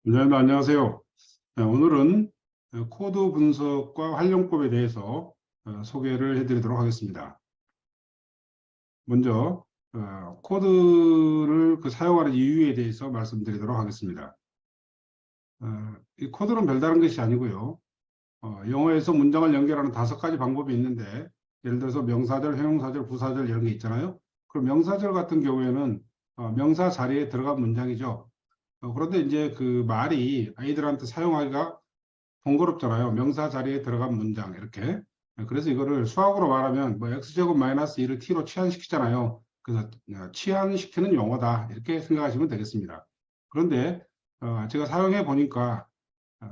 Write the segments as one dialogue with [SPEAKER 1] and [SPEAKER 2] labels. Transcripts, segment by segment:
[SPEAKER 1] 네, 안녕하세요. 오늘은 코드 분석과 활용법에 대해서 소개를 해드리도록 하겠습니다. 먼저 코드를 사용하는 이유에 대해서 말씀드리도록 하겠습니다. 이 코드는 별다른 것이 아니고요. 영어에서 문장을 연결하는 5가지 방법이 있는데, 예를 들어서 명사절, 형용사절, 부사절 이런 게 있잖아요. 그럼 명사절 같은 경우에는 명사 자리에 들어간 문장이죠. 그런데 이제 그 말이 아이들한테 사용하기가 번거롭잖아요. 명사 자리에 들어간 문장 이렇게. 그래서 이거를 수학으로 말하면 뭐 x제곱 마이너스 2를 t로 치환시키잖아요. 그래서 치환시키는 용어다 이렇게 생각하시면 되겠습니다. 그런데 제가 사용해 보니까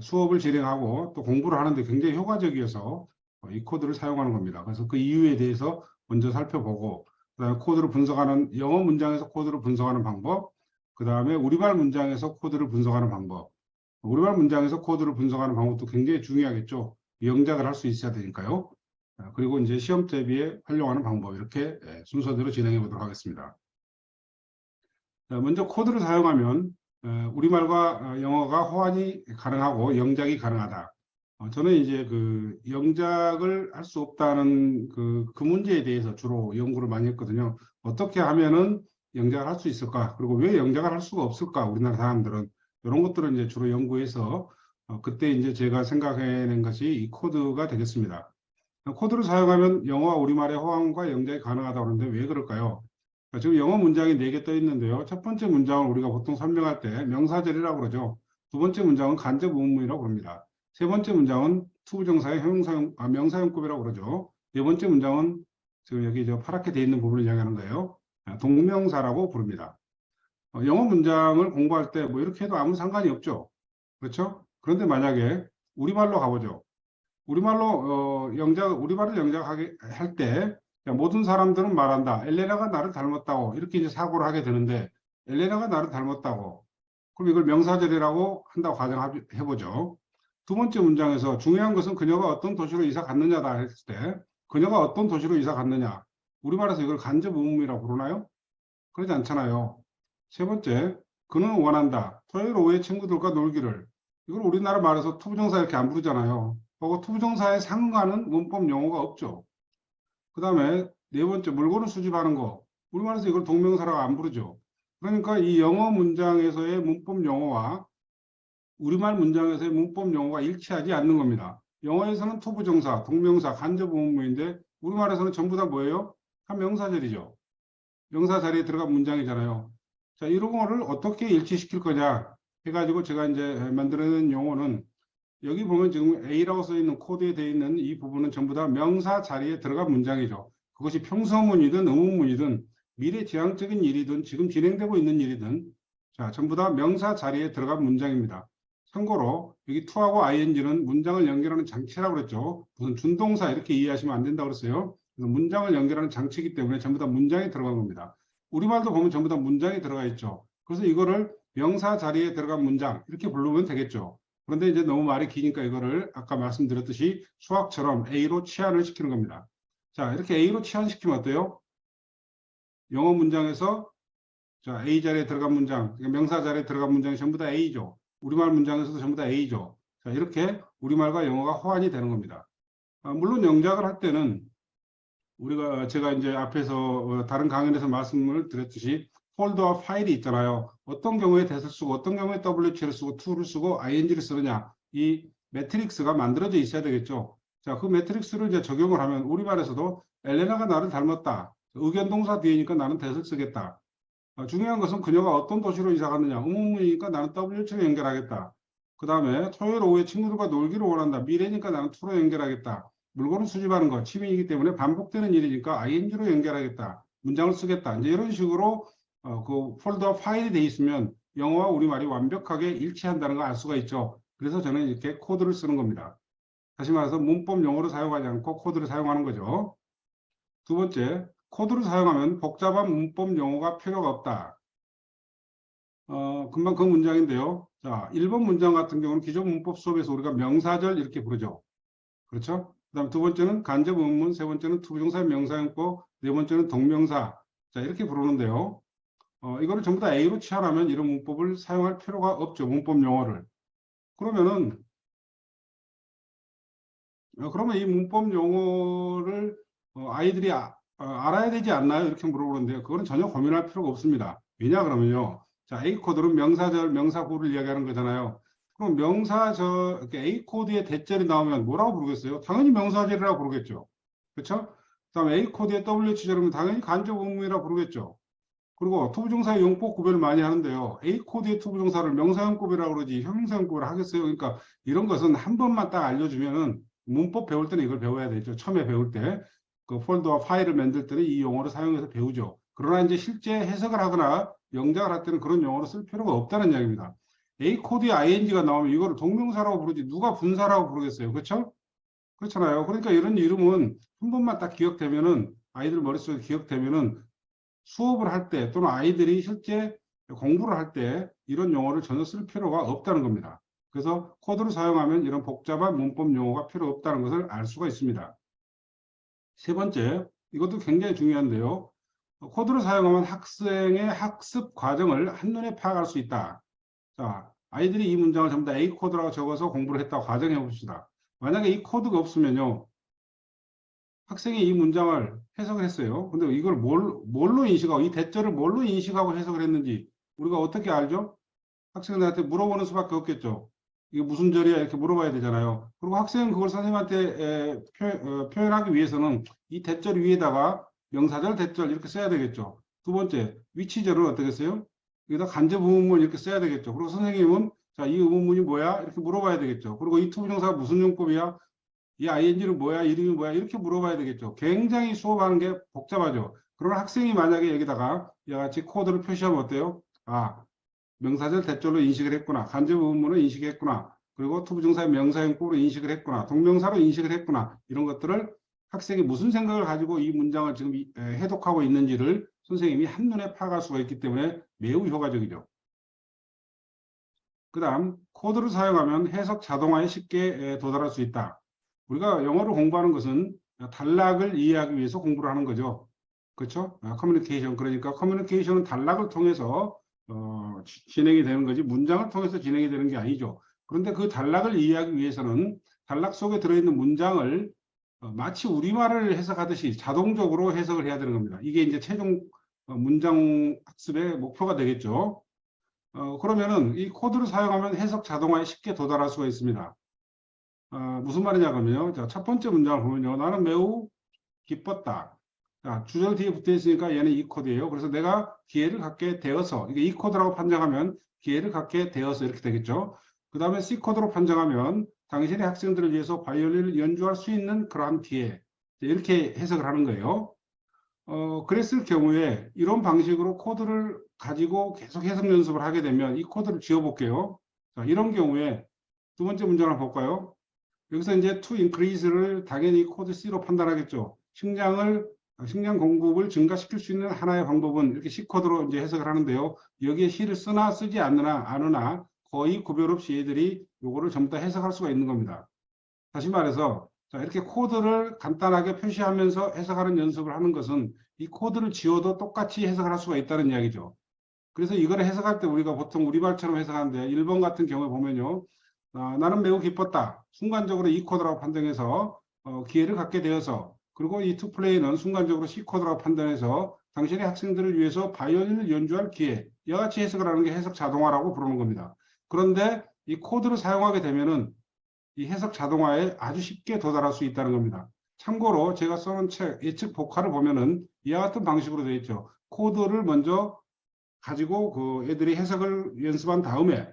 [SPEAKER 1] 수업을 진행하고 또 공부를 하는데 굉장히 효과적이어서 이 코드를 사용하는 겁니다. 그래서 그 이유에 대해서 먼저 살펴보고, 그다음에 코드를 분석하는, 영어 문장에서 코드를 분석하는 방법, 그 다음에 우리말 문장에서 코드를 분석하는 방법. 우리말 문장에서 코드를 분석하는 방법도 굉장히 중요하겠죠. 영작을 할 수 있어야 되니까요. 그리고 이제 시험 대비에 활용하는 방법, 이렇게 순서대로 진행해 보도록 하겠습니다. 먼저 코드를 사용하면 우리말과 영어가 호환이 가능하고 영작이 가능하다. 저는 이제 그 영작을 할 수 없다는 그 문제에 대해서 주로 연구를 많이 했거든요. 어떻게 하면은 영작을 할 수 있을까? 그리고 왜 영작을 할 수가 없을까? 우리나라 사람들은 이런 것들을 이제 주로 연구해서 그때 이제 제가 생각해낸 것이 이 코드가 되겠습니다. 코드를 사용하면 영어와 우리말의 호환과 영작이 가능하다고 하는데 왜 그럴까요? 지금 영어 문장이 4개 떠 있는데요. 첫 번째 문장을 우리가 보통 설명할 때 명사절이라고 그러죠. 두 번째 문장은 간접 의문문이라고 부릅니다. 세 번째 문장은 투부정사의 명사용법이라고 그러죠. 네 번째 문장은 지금 여기 파랗게 되어 있는 부분을 이야기하는 거예요. 동명사라고 부릅니다. 영어 문장을 공부할 때 뭐 이렇게 해도 아무 상관이 없죠. 그렇죠? 그런데 만약에 우리말로 가보죠. 우리말을 영작하게 할 때 모든 사람들은 말한다. 엘레나가 나를 닮았다고 이렇게 이제 사고를 하게 되는데, 엘레나가 나를 닮았다고. 그럼 이걸 명사절이라고 한다고 가정해보죠. 두 번째 문장에서 중요한 것은 그녀가 어떤 도시로 이사 갔느냐다 했을 때, 그녀가 어떤 도시로 이사 갔느냐. 우리말에서 이걸 간접 의문이라고 부르나요? 그러지 않잖아요. 세 번째, 그는 원한다. 토요일 오후에 친구들과 놀기를. 이걸 우리나라 말에서 투부정사 이렇게 안 부르잖아요. 그리고 투부정사에 상관은 문법 용어가 없죠. 그 다음에 네 번째, 물건을 수집하는 거. 우리말에서 이걸 동명사라고 안 부르죠. 그러니까 이 영어 문장에서의 문법 용어와 우리말 문장에서의 문법 용어가 일치하지 않는 겁니다. 영어에서는 투부정사, 동명사, 간접 의문문인데 우리말에서는 전부 다 뭐예요? 다 명사절이죠. 명사 자리에 들어간 문장이잖아요. 자, 이런 거를 어떻게 일치시킬 거냐 해가지고 제가 이제 만들어낸 용어는, 여기 보면 지금 A라고 써 있는 코드에 되어 있는 이 부분은 전부 다 명사 자리에 들어간 문장이죠. 그것이 평서문이든 의문문이든 미래지향적인 일이든 지금 진행되고 있는 일이든 자, 전부 다 명사 자리에 들어간 문장입니다. 참고로 여기 to하고 ing는 문장을 연결하는 장치라고 그랬죠. 무슨 준동사 이렇게 이해하시면 안 된다고 그랬어요. 그래서 문장을 연결하는 장치이기 때문에 전부 다 문장에 들어간 겁니다. 우리말도 보면 전부 다 문장에 들어가 있죠. 그래서 이거를 명사 자리에 들어간 문장 이렇게 부르면 되겠죠. 그런데 이제 너무 말이 기니까 이거를 아까 말씀드렸듯이 수학처럼 A로 치환을 시키는 겁니다. 자, 이렇게 A로 치환시키면 어때요? 영어 문장에서 자, A 자리에 들어간 문장, 명사 자리에 들어간 문장이 전부 다 A죠. 우리말 문장에서도 전부 다 A죠. 자, 이렇게 우리말과 영어가 호환이 되는 겁니다. 물론 영작을 할 때는 제가 이제 앞에서 다른 강연에서 말씀을 드렸듯이 폴더와 파일이 있잖아요. 어떤 경우에 that을 쓰고 어떤 경우에 WH를 쓰고 to를 쓰고 ing를 쓰느냐, 이 매트릭스가 만들어져 있어야 되겠죠. 자, 그 매트릭스를 이제 적용을 하면 우리말에서도 엘레나가 나를 닮았다. 의견 동사 뒤에니까 나는 that을 쓰겠다. 중요한 것은 그녀가 어떤 도시로 이사 갔느냐. 의문문이니까 나는 WH로 연결하겠다. 그 다음에 토요일 오후에 친구들과 놀기를 원한다. 미래니까 나는 to로 연결하겠다. 물건을 수집하는 것, 취미이기 때문에 반복되는 일이니까 ing로 연결하겠다. 문장을 쓰겠다. 이제 이런 식으로 그 폴더 파일이 돼 있으면 영어와 우리말이 완벽하게 일치한다는 걸 알 수가 있죠. 그래서 저는 이렇게 코드를 쓰는 겁니다. 다시 말해서 문법 용어를 사용하지 않고 코드를 사용하는 거죠. 두 번째, 코드를 사용하면 복잡한 문법 용어가 필요가 없다. 금방 그 문장인데요. 자, 1번 문장 같은 경우는 기존 문법 수업에서 우리가 명사절 이렇게 부르죠. 그렇죠? 그 다음 두 번째는 간접 의문문, 세 번째는 투부정사 명사용법, 네 번째는 동명사. 자, 이렇게 부르는데요. 이거를 전부 다 A로 치환하면 이런 문법을 사용할 필요가 없죠. 문법 용어를. 그러면은 그러면 이 문법 용어를 아이들이 알아야 되지 않나요? 이렇게 물어보는데요. 그거는 전혀 고민할 필요가 없습니다. 왜냐 그러면요. 자, A 코드는 명사절, 명사구를 이야기하는 거잖아요. 그럼 A 코드의 대절이 나오면 뭐라고 부르겠어요? 당연히 명사절이라고 부르겠죠. 그렇죠? 그다음에 A 코드의 WH절이면 당연히 간접 의문이라고 부르겠죠. 그리고 투부정사의 용법 구별을 많이 하는데요. A 코드의 투부정사를 명사용법이라고 그러지 형용사용법을 하겠어요. 그러니까 이런 것은 한 번만 딱 알려주면은 문법 배울 때는 이걸 배워야 되죠. 처음에 배울 때 그 폴더와 파일을 만들 때는 이 용어를 사용해서 배우죠. 그러나 이제 실제 해석을 하거나 영작을 할 때는 그런 용어를 쓸 필요가 없다는 이야기입니다. A 코드에 ing가 나오면 이거를 동명사라고 부르지 누가 분사라고 부르겠어요. 그렇죠? 그렇잖아요. 그러니까 이런 이름은 한 번만 딱 기억되면은 아이들 머릿속에 기억되면은 수업을 할 때 또는 아이들이 실제 공부를 할 때 이런 용어를 전혀 쓸 필요가 없다는 겁니다. 그래서 코드를 사용하면 이런 복잡한 문법 용어가 필요 없다는 것을 알 수가 있습니다. 세 번째, 이것도 굉장히 중요한데요. 코드를 사용하면 학생의 학습 과정을 한눈에 파악할 수 있다. 자, 아이들이 이 문장을 전부 다 A 코드라고 적어서 공부를 했다고 가정해 봅시다. 만약에 이 코드가 없으면요. 학생이 이 문장을 해석을 했어요. 근데 이걸 뭘로 인식하고, 이 대절을 뭘로 인식하고 해석을 했는지 우리가 어떻게 알죠? 학생들한테 물어보는 수밖에 없겠죠. 이게 무슨 절이야? 이렇게 물어봐야 되잖아요. 그리고 학생은 그걸 선생님한테 표현하기 위해서는 이 대절 위에다가 명사절, 대절 이렇게 써야 되겠죠. 두 번째, 위치절은 어떻게 써요? 여기다 간접 의문문 이렇게 써야 되겠죠. 그리고 선생님은 자, 이 의문문이 뭐야? 이렇게 물어봐야 되겠죠. 그리고 이 투부정사가 무슨 용법이야? 이 ing는 뭐야? 이름이 뭐야? 이렇게 물어봐야 되겠죠. 굉장히 수업하는 게 복잡하죠. 그러나 학생이 만약에 여기다가 이와 같이 코드를 표시하면 어때요? 아, 명사절 대절로 인식을 했구나. 간접 의문문을 인식했구나. 그리고 투부정사의 명사형법으로 인식을 했구나. 동명사로 인식을 했구나. 이런 것들을 학생이 무슨 생각을 가지고 이 문장을 지금 해독하고 있는지를 선생님이 한눈에 파악할 수가 있기 때문에 매우 효과적이죠. 그 다음 코드를 사용하면 해석 자동화에 쉽게 도달할 수 있다. 우리가 영어를 공부하는 것은 단락을 이해하기 위해서 공부를 하는 거죠. 그렇죠? 커뮤니케이션. 그러니까 커뮤니케이션은 단락을 통해서 진행이 되는 거지 문장을 통해서 진행이 되는 게 아니죠. 그런데 그 단락을 이해하기 위해서는 단락 속에 들어있는 문장을 마치 우리말을 해석하듯이 자동적으로 해석을 해야 되는 겁니다. 이게 이제 최종 문장 학습의 목표가 되겠죠. 그러면은 이 코드를 사용하면 해석 자동화에 쉽게 도달할 수가 있습니다. 무슨 말이냐 그러면요. 자, 첫 번째 문장을 보면요. 나는 매우 기뻤다. 자, 주절 뒤에 붙어 있으니까 얘는 이 코드예요. 그래서 내가 기회를 갖게 되어서 이게 이 코드라고 판정하면 기회를 갖게 되어서 이렇게 되겠죠. 그 다음에 C 코드로 판정하면 당신의 학생들을 위해서 바이올린을 연주할 수 있는 그러한 기회. 이렇게 해석을 하는 거예요. 그랬을 경우에 이런 방식으로 코드를 가지고 계속 해석 연습을 하게 되면 이 코드를 지워볼게요. 자, 이런 경우에 두 번째 문장을 볼까요? 여기서 이제 to increase를 당연히 코드 C로 판단하겠죠. 식량 공급을 증가시킬 수 있는 하나의 방법은 이렇게 C 코드로 이제 해석을 하는데요. 여기에 C를 쓰나 쓰지 않으나 거의 구별 없이 얘들이 요거를 전부 다 해석할 수가 있는 겁니다. 다시 말해서 자, 이렇게 코드를 간단하게 표시하면서 해석하는 연습을 하는 것은 이 코드를 지워도 똑같이 해석을 할 수가 있다는 이야기죠. 그래서 이걸 해석할 때 우리가 보통 우리말처럼 해석하는데 1번 같은 경우에 보면요. 나는 매우 기뻤다. 순간적으로 이 코드라고 판단해서 기회를 갖게 되어서 그리고 이 to play는 순간적으로 C 코드라고 판단해서 당신의 학생들을 위해서 바이올린을 연주할 기회 이와 같이 해석을 하는 게 해석 자동화라고 부르는 겁니다. 그런데 이 코드를 사용하게 되면은 이 해석 자동화에 아주 쉽게 도달할 수 있다는 겁니다. 참고로 제가 써놓은 책 예측 복화를 보면은 이와 같은 방식으로 되어 있죠. 코드를 먼저 가지고 그 애들이 해석을 연습한 다음에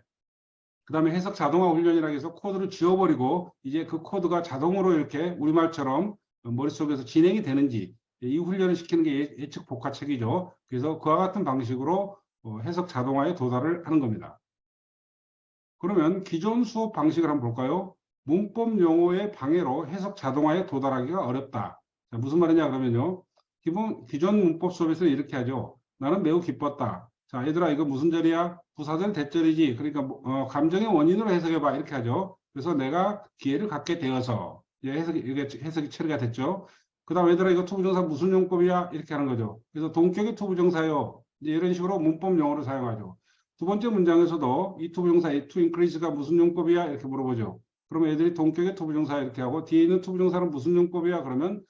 [SPEAKER 1] 그 다음에 해석 자동화 훈련이라고 해서 코드를 지워버리고 이제 그 코드가 자동으로 이렇게 우리말처럼 머릿속에서 진행이 되는지 이 훈련을 시키는 게 예측 복화책이죠. 그래서 그와 같은 방식으로 해석 자동화에 도달을 하는 겁니다. 그러면 기존 수업 방식을 한번 볼까요? 문법 용어의 방해로 해석 자동화에 도달하기가 어렵다. 자, 무슨 말이냐 그러면요. 기존 문법 수업에서 이렇게 하죠. 나는 매우 기뻤다. 자, 얘들아 이거 무슨 절이야? 부사절 대절이지. 그러니까 감정의 원인으로 해석해봐. 이렇게 하죠. 그래서 내가 기회를 갖게 되어서 이게 해석이 처리가 됐죠. 그 다음 얘들아 이거 투부정사 무슨 용법이야? 이렇게 하는 거죠. 그래서 동격의 투부정사요. 이제 이런 식으로 문법 용어를 사용하죠. 두 번째 문장에서도 이 투부정사 to increase가 무슨 용법이야? 이렇게 물어보죠. 그러면 애들이 동격의 투부정사 이렇게 하고 뒤에 있는 투부정사는 무슨 용법이야? 그러면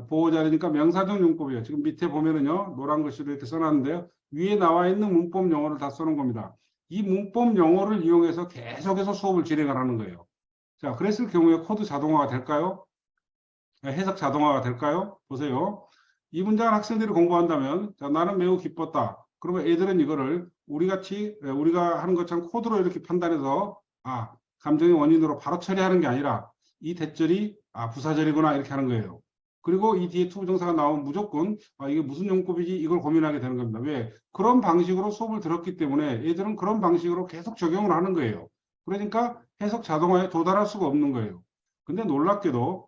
[SPEAKER 1] 보호자리니까 명사적 용법이에요. 지금 밑에 보면은요, 노란 글씨로 이렇게 써놨는데요. 위에 나와 있는 문법 용어를 다 써놓은 겁니다. 이 문법 용어를 이용해서 계속해서 수업을 진행을 하는 거예요. 자, 그랬을 경우에 코드 자동화가 될까요? 해석 자동화가 될까요? 보세요. 이 문장을 학생들이 공부한다면, 자, 나는 매우 기뻤다. 그러면 애들은 이거를 우리가 하는 것처럼 코드로 이렇게 판단해서, 감정의 원인으로 바로 처리하는 게 아니라, 이 대절이, 부사절이구나, 이렇게 하는 거예요. 그리고 이 뒤에 투부정사가 나오면 무조건, 이게 무슨 용법이지? 이걸 고민하게 되는 겁니다. 왜? 그런 방식으로 수업을 들었기 때문에 애들은 그런 방식으로 계속 적용을 하는 거예요. 그러니까 해석 자동화에 도달할 수가 없는 거예요. 근데 놀랍게도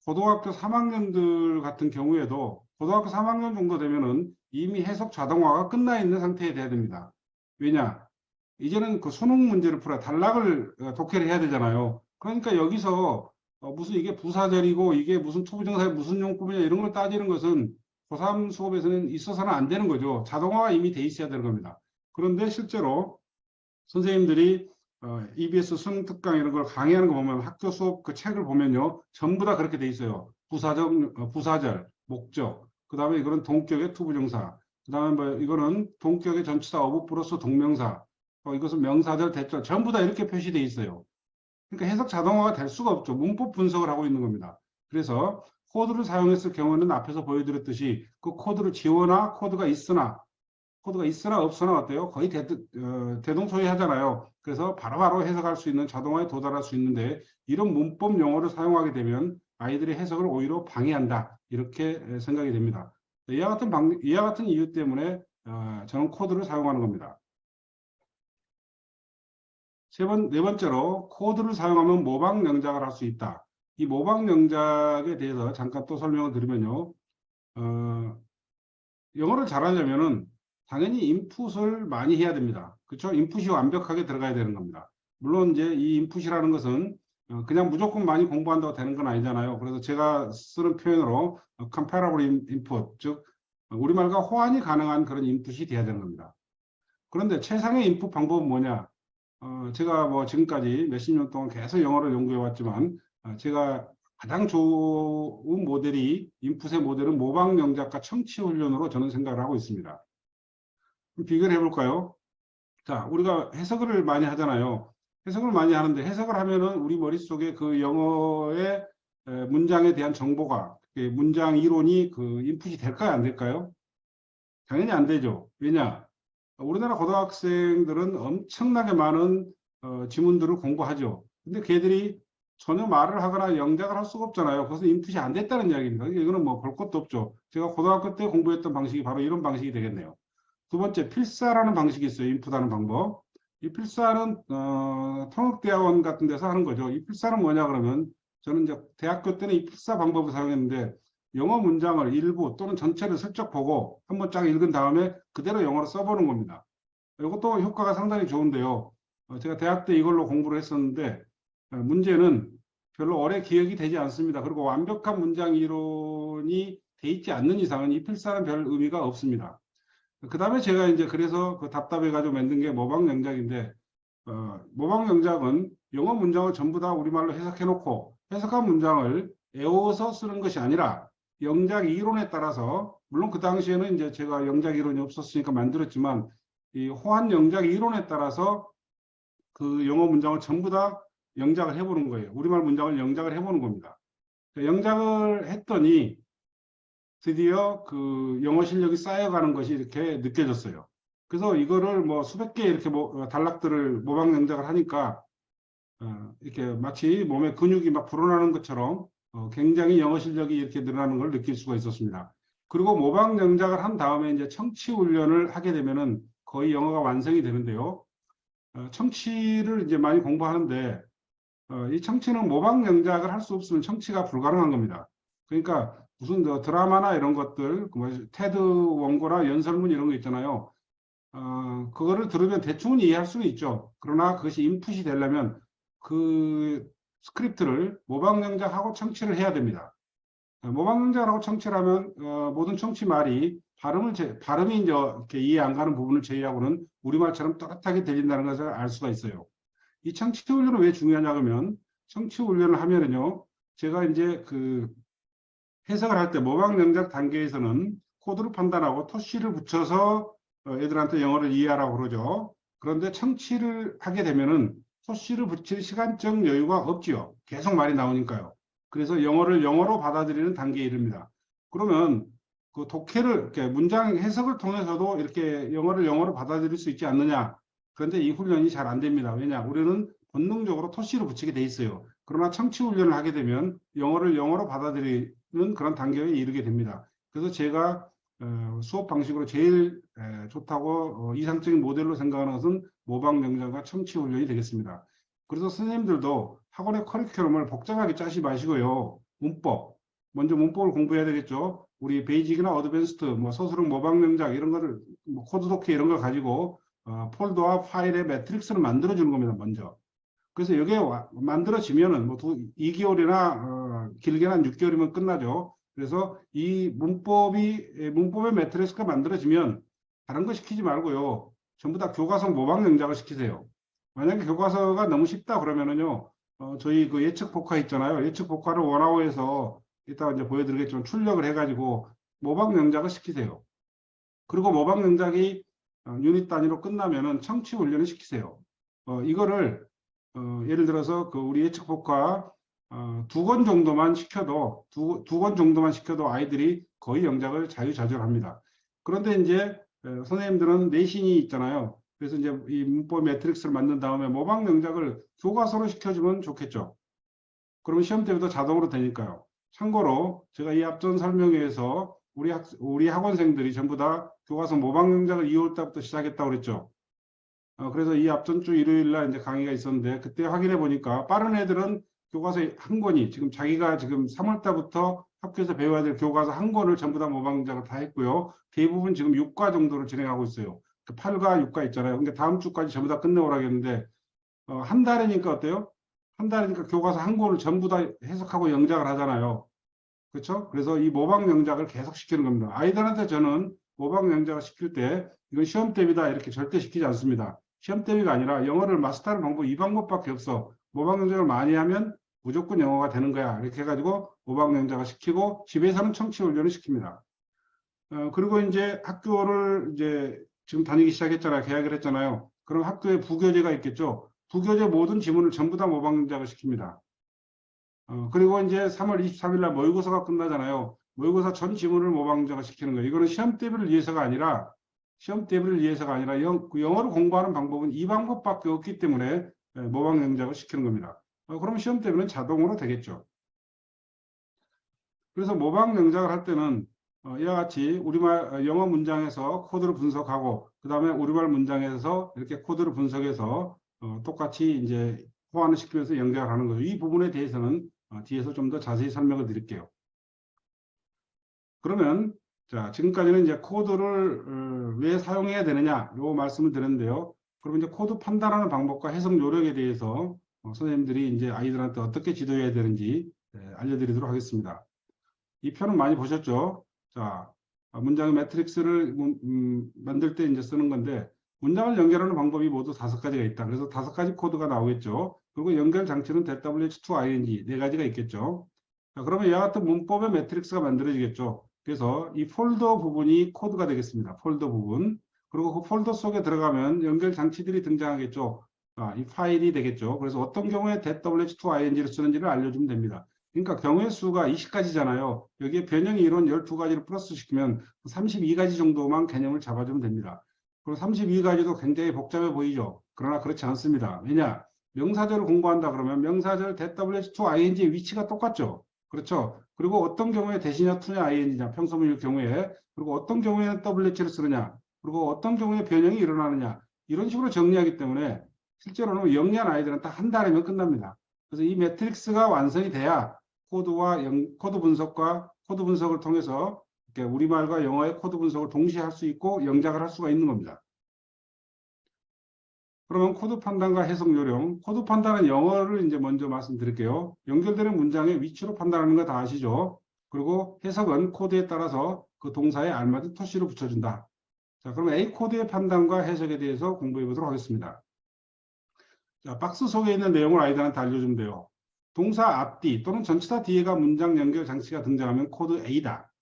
[SPEAKER 1] 고등학교 3학년들 같은 경우에도 고등학교 3학년 정도 되면은 이미 해석 자동화가 끝나 있는 상태에 돼야 됩니다. 왜냐? 이제는 그 수능 문제를 풀어야 단락을 독해를 해야 되잖아요. 그러니까 여기서 무슨 이게 부사절이고 이게 무슨 투부정사의 무슨 용법이냐 이런 걸 따지는 것은 고3 수업에서는 있어서는 안 되는 거죠. 자동화가 이미 돼 있어야 되는 겁니다. 그런데 실제로 선생님들이 EBS 수능 특강 이런 걸 강의하는 거 보면 학교 수업 그 책을 보면요. 전부 다 그렇게 돼 있어요. 부사절, 목적. 그 다음에 이거는 동격의 투부정사. 그 다음에 뭐 이거는 동격의 전치사 어부 플러스 동명사. 이것은 명사절, 대절. 전부 다 이렇게 표시돼 있어요. 그러니까 해석 자동화가 될 수가 없죠. 문법 분석을 하고 있는 겁니다. 그래서 코드를 사용했을 경우는 앞에서 보여드렸듯이 그 코드를 지워나 코드가 있으나 없으나 어때요? 거의 대동소이하잖아요. 그래서 바로바로 해석할 수 있는 자동화에 도달할 수 있는데 이런 문법 용어를 사용하게 되면 아이들의 해석을 오히려 방해한다. 이렇게 생각이 됩니다. 이와 같은 이유 때문에 저는 코드를 사용하는 겁니다. 네 번째로 코드를 사용하면 모방 영작을 할 수 있다. 이 모방 영작에 대해서 잠깐 또 설명을 드리면요. 영어를 잘하려면은 당연히 인풋을 많이 해야 됩니다. 그렇죠? 인풋이 완벽하게 들어가야 되는 겁니다. 물론 이제 이 인풋이라는 것은 그냥 무조건 많이 공부한다고 되는 건 아니잖아요. 그래서 제가 쓰는 표현으로 comparable input, 즉 우리말과 호환이 가능한 그런 인풋이 돼야 되는 겁니다. 그런데 최상의 인풋 방법은 뭐냐? 제가 뭐 지금까지 몇십 년 동안 계속 영어를 연구해 왔지만 제가 가장 좋은 모델이 인풋의 모델은 모방 영작과 청취 훈련으로 저는 생각을 하고 있습니다. 비교를 해볼까요? 자, 우리가 해석을 많이 하잖아요. 해석을 많이 하는데 해석을 하면은 우리 머릿속에 그 영어의 문장에 대한 정보가 문장 이론이 그 인풋이 될까요? 안 될까요? 당연히 안 되죠. 왜냐? 우리나라 고등학생들은 엄청나게 많은 지문들을 공부하죠. 근데 걔들이 전혀 말을 하거나 영작을 할 수가 없잖아요. 그래서 인풋이 안 됐다는 이야기입니다. 이거는 뭐 볼 것도 없죠. 제가 고등학교 때 공부했던 방식이 바로 이런 방식이 되겠네요. 두 번째, 필사라는 방식이 있어요. 인풋하는 방법. 이 필사는 통역대학원 같은 데서 하는 거죠. 이 필사는 뭐냐 그러면 저는 이제 대학교 때는 이 필사 방법을 사용했는데 영어 문장을 일부 또는 전체를 슬쩍 보고 한번 쫙 읽은 다음에 그대로 영어로 써보는 겁니다. 이것도 효과가 상당히 좋은데요. 제가 대학 때 이걸로 공부를 했었는데 문제는 별로 오래 기억이 되지 않습니다. 그리고 완벽한 문장 이론이 돼 있지 않는 이상은 이 필사는 별 의미가 없습니다. 그 다음에 제가 이제 그래서 그 답답해가지고 만든 게 모방 영작인데, 모방 영작은 영어 문장을 전부 다 우리말로 해석해놓고 해석한 문장을 외워서 쓰는 것이 아니라 영작 이론에 따라서, 물론 그 당시에는 이제 제가 영작 이론이 없었으니까 만들었지만, 이 호환 영작 이론에 따라서 그 영어 문장을 전부 다 영작을 해보는 거예요. 우리말 문장을 영작을 해보는 겁니다. 영작을 했더니 드디어 그 영어 실력이 쌓여가는 것이 이렇게 느껴졌어요. 그래서 이거를 뭐 수백 개 이렇게 단락들을 모방 영작을 하니까 이렇게 마치 몸에 근육이 막 불어나는 것처럼 굉장히 영어 실력이 이렇게 늘어나는 걸 느낄 수가 있었습니다. 그리고 모방 영작을 한 다음에 이제 청취 훈련을 하게 되면은 거의 영어가 완성이 되는데요. 청취를 이제 많이 공부하는데 이 청취는 모방 영작을 할 수 없으면 청취가 불가능한 겁니다. 그러니까 무슨 드라마나 이런 것들, 뭐 테드 원고나 연설문 이런 거 있잖아요. 그거를 들으면 대충은 이해할 수는 있죠. 그러나 그것이 인풋이 되려면 그 스크립트를 모방 영작하고 청취를 해야 됩니다. 모방 명작하고 청취라면 모든 청취 말이 발음이 이제 이렇게 이해 안 가는 부분을 제외하고는 우리말처럼 또렷하게 들린다는 것을 알 수가 있어요. 이 청취 훈련은 왜 중요하냐 그러면 청취 훈련을 하면은요, 제가 이제 그 해석을 할 때 모방 명작 단계에서는 코드를 판단하고 토시를 붙여서 애들한테 영어를 이해하라고 그러죠. 그런데 청취를 하게 되면은 토시를 붙일 시간적 여유가 없지요. 계속 말이 나오니까요. 그래서 영어를 영어로 받아들이는 단계에 이릅니다. 그러면 그 독해를 이렇게 문장 해석을 통해서도 이렇게 영어를 영어로 받아들일 수 있지 않느냐? 그런데 이 훈련이 잘 안 됩니다. 왜냐? 우리는 본능적으로 토시를 붙이게 돼 있어요. 그러나 청취 훈련을 하게 되면 영어를 영어로 받아들이는 그런 단계에 이르게 됩니다. 그래서 제가 수업 방식으로 제일 좋다고 이상적인 모델로 생각하는 것은 모방 명작과 청취 훈련이 되겠습니다. 그래서 선생님들도 학원의 커리큘럼을 복잡하게 짜지 마시고요. 문법, 먼저 문법을 공부해야 되겠죠. 우리 베이직이나 어드밴스드, 뭐 서술형 모방 명작 이런 거를 뭐 코드 독해 이런 걸 가지고 폴더와 파일의 매트릭스를 만들어 주는 겁니다. 먼저. 그래서 여기에 만들어지면은 뭐 2개월이나 길게는 한 6개월이면 끝나죠. 그래서 이 문법의 매트리스가 만들어지면 다른 거 시키지 말고요. 전부 다 교과서 모방 영작을 시키세요. 만약에 교과서가 너무 쉽다 그러면은요. 저희 그 예측 복화 있잖아요. 예측 복화를 원화호에서 이따가 이제 보여드리겠지만 출력을 해가지고 모방 영작을 시키세요. 그리고 모방 영작이 유닛 단위로 끝나면은 청취 훈련을 시키세요. 이거를 예를 들어서 그 우리 예측 복화 2권 정도만 시켜도 두 권 정도만 시켜도 아이들이 거의 영작을 자유자재로합니다. 그런데 이제 선생님들은 내신이 있잖아요. 그래서 이제 이 문법 매트릭스를 만든 다음에 모방 영작을 교과서로 시켜주면 좋겠죠. 그러면 시험 때부터 자동으로 되니까요. 참고로 제가 이 앞전 설명회에서 우리 학원생들이 전부 다 교과서 모방 영작을 2월 달부터 시작했다고 그랬죠. 그래서 이 앞전 주 일요일 날 이제 강의가 있었는데 그때 확인해 보니까 빠른 애들은 교과서 한 권이 지금 자기가 지금 3월 달부터 학교에서 배워야 될 교과서 한 권을 전부 다 모방작을 다 했고요. 대부분 지금 6과 정도를 진행하고 있어요. 8과 6과 있잖아요. 근데 다음 주까지 전부 다 끝내오라겠는데 한 달이니까 어때요? 한 달이니까 교과서 한 권을 전부 다 해석하고 영작을 하잖아요. 그렇죠? 그래서 이 모방 영작을 계속 시키는 겁니다. 아이들한테 저는 모방 영작을 시킬 때 이건 시험 대비다 이렇게 절대 시키지 않습니다. 시험 대비가 아니라 영어를 마스터하는 방법 이 방법밖에 없어. 모방 영작을 많이 하면 무조건 영어가 되는 거야. 이렇게 해가지고 모방 영작을 시키고 집에서는 청취 훈련을 시킵니다. 그리고 이제 학교를 이제 지금 다니기 시작했잖아요. 계약을 했잖아요. 그럼 학교에 부교재가 있겠죠. 부교재 모든 지문을 전부 다 모방 영작을 시킵니다. 그리고 이제 3월 23일 날 모의고사가 끝나잖아요. 모의고사 전 지문을 모방작을 시키는 거예요. 이거는 시험 대비를 위해서가 아니라 영어를 공부하는 방법은 이 방법밖에 없기 때문에 모방 영작을 시키는 겁니다. 그럼 시험 대비는 자동으로 되겠죠. 그래서 모방 영작을 할 때는 이와 같이 우리말 영어 문장에서 코드를 분석하고 그 다음에 우리말 문장에서 이렇게 코드를 분석해서 똑같이 이제 호환을 시키면서 영작을 하는 거죠. 이 부분에 대해서는 뒤에서 좀 더 자세히 설명을 드릴게요. 그러면 자 지금까지는 이제 코드를 왜 사용해야 되느냐 요 말씀을 드렸는데요. 그러면 이제 코드 판단하는 방법과 해석 요령에 대해서 선생님들이 이제 아이들한테 어떻게 지도해야 되는지 알려드리도록 하겠습니다. 이 표는 많이 보셨죠? 자 문장의 매트릭스를 만들 때 이제 쓰는 건데 문장을 연결하는 방법이 모두 5가지가 있다. 그래서 5가지 코드가 나오겠죠. 그리고 연결 장치는 DWH2ING 4가지가 있겠죠. 자, 그러면 이와 같은 문법의 매트릭스가 만들어지겠죠. 그래서 이 폴더 부분이 코드가 되겠습니다. 폴더 부분. 그리고 그 폴더 속에 들어가면 연결 장치들이 등장하겠죠. 이 파일이 되겠죠. 그래서 어떤 경우에 DWH2ING를 쓰는지를 알려주면 됩니다. 그러니까 경우의 수가 20가지잖아요. 여기에 변형 이론 12가지를 플러스 시키면 32가지 정도만 개념을 잡아주면 됩니다. 그리고 32가지도 굉장히 복잡해 보이죠. 그러나 그렇지 않습니다. 왜냐? 명사절을 공부한다 그러면 명사절 DWH2ING의 위치가 똑같죠. 그렇죠. 그리고 어떤 경우에 대시냐, 투냐, ing냐, 평소문일 경우에, 그리고 어떤 경우에는 WH를 쓰느냐, 그리고 어떤 경우에 변형이 일어나느냐, 이런 식으로 정리하기 때문에 실제로는 영리한 아이들은 딱 한 달이면 끝납니다. 그래서 이 매트릭스가 완성이 돼야 코드 분석과 코드 분석을 통해서 이렇게 우리말과 영어의 코드 분석을 동시에 할 수 있고 영작을 할 수가 있는 겁니다. 그러면 코드 판단과 해석 요령. 코드 판단은 영어를 이제 먼저 말씀드릴게요. 연결되는 문장의 위치로 판단하는 거 다 아시죠? 그리고 해석은 코드에 따라서 그 동사에 알맞은 토시를 붙여준다. 자, 그럼 A 코드의 판단과 해석에 대해서 공부해 보도록 하겠습니다. 자, 박스 속에 있는 내용을 아이들한테 알려주면 돼요. 동사 앞뒤 또는 전치사 뒤에가 문장 연결 장치가 등장하면 코드 A다.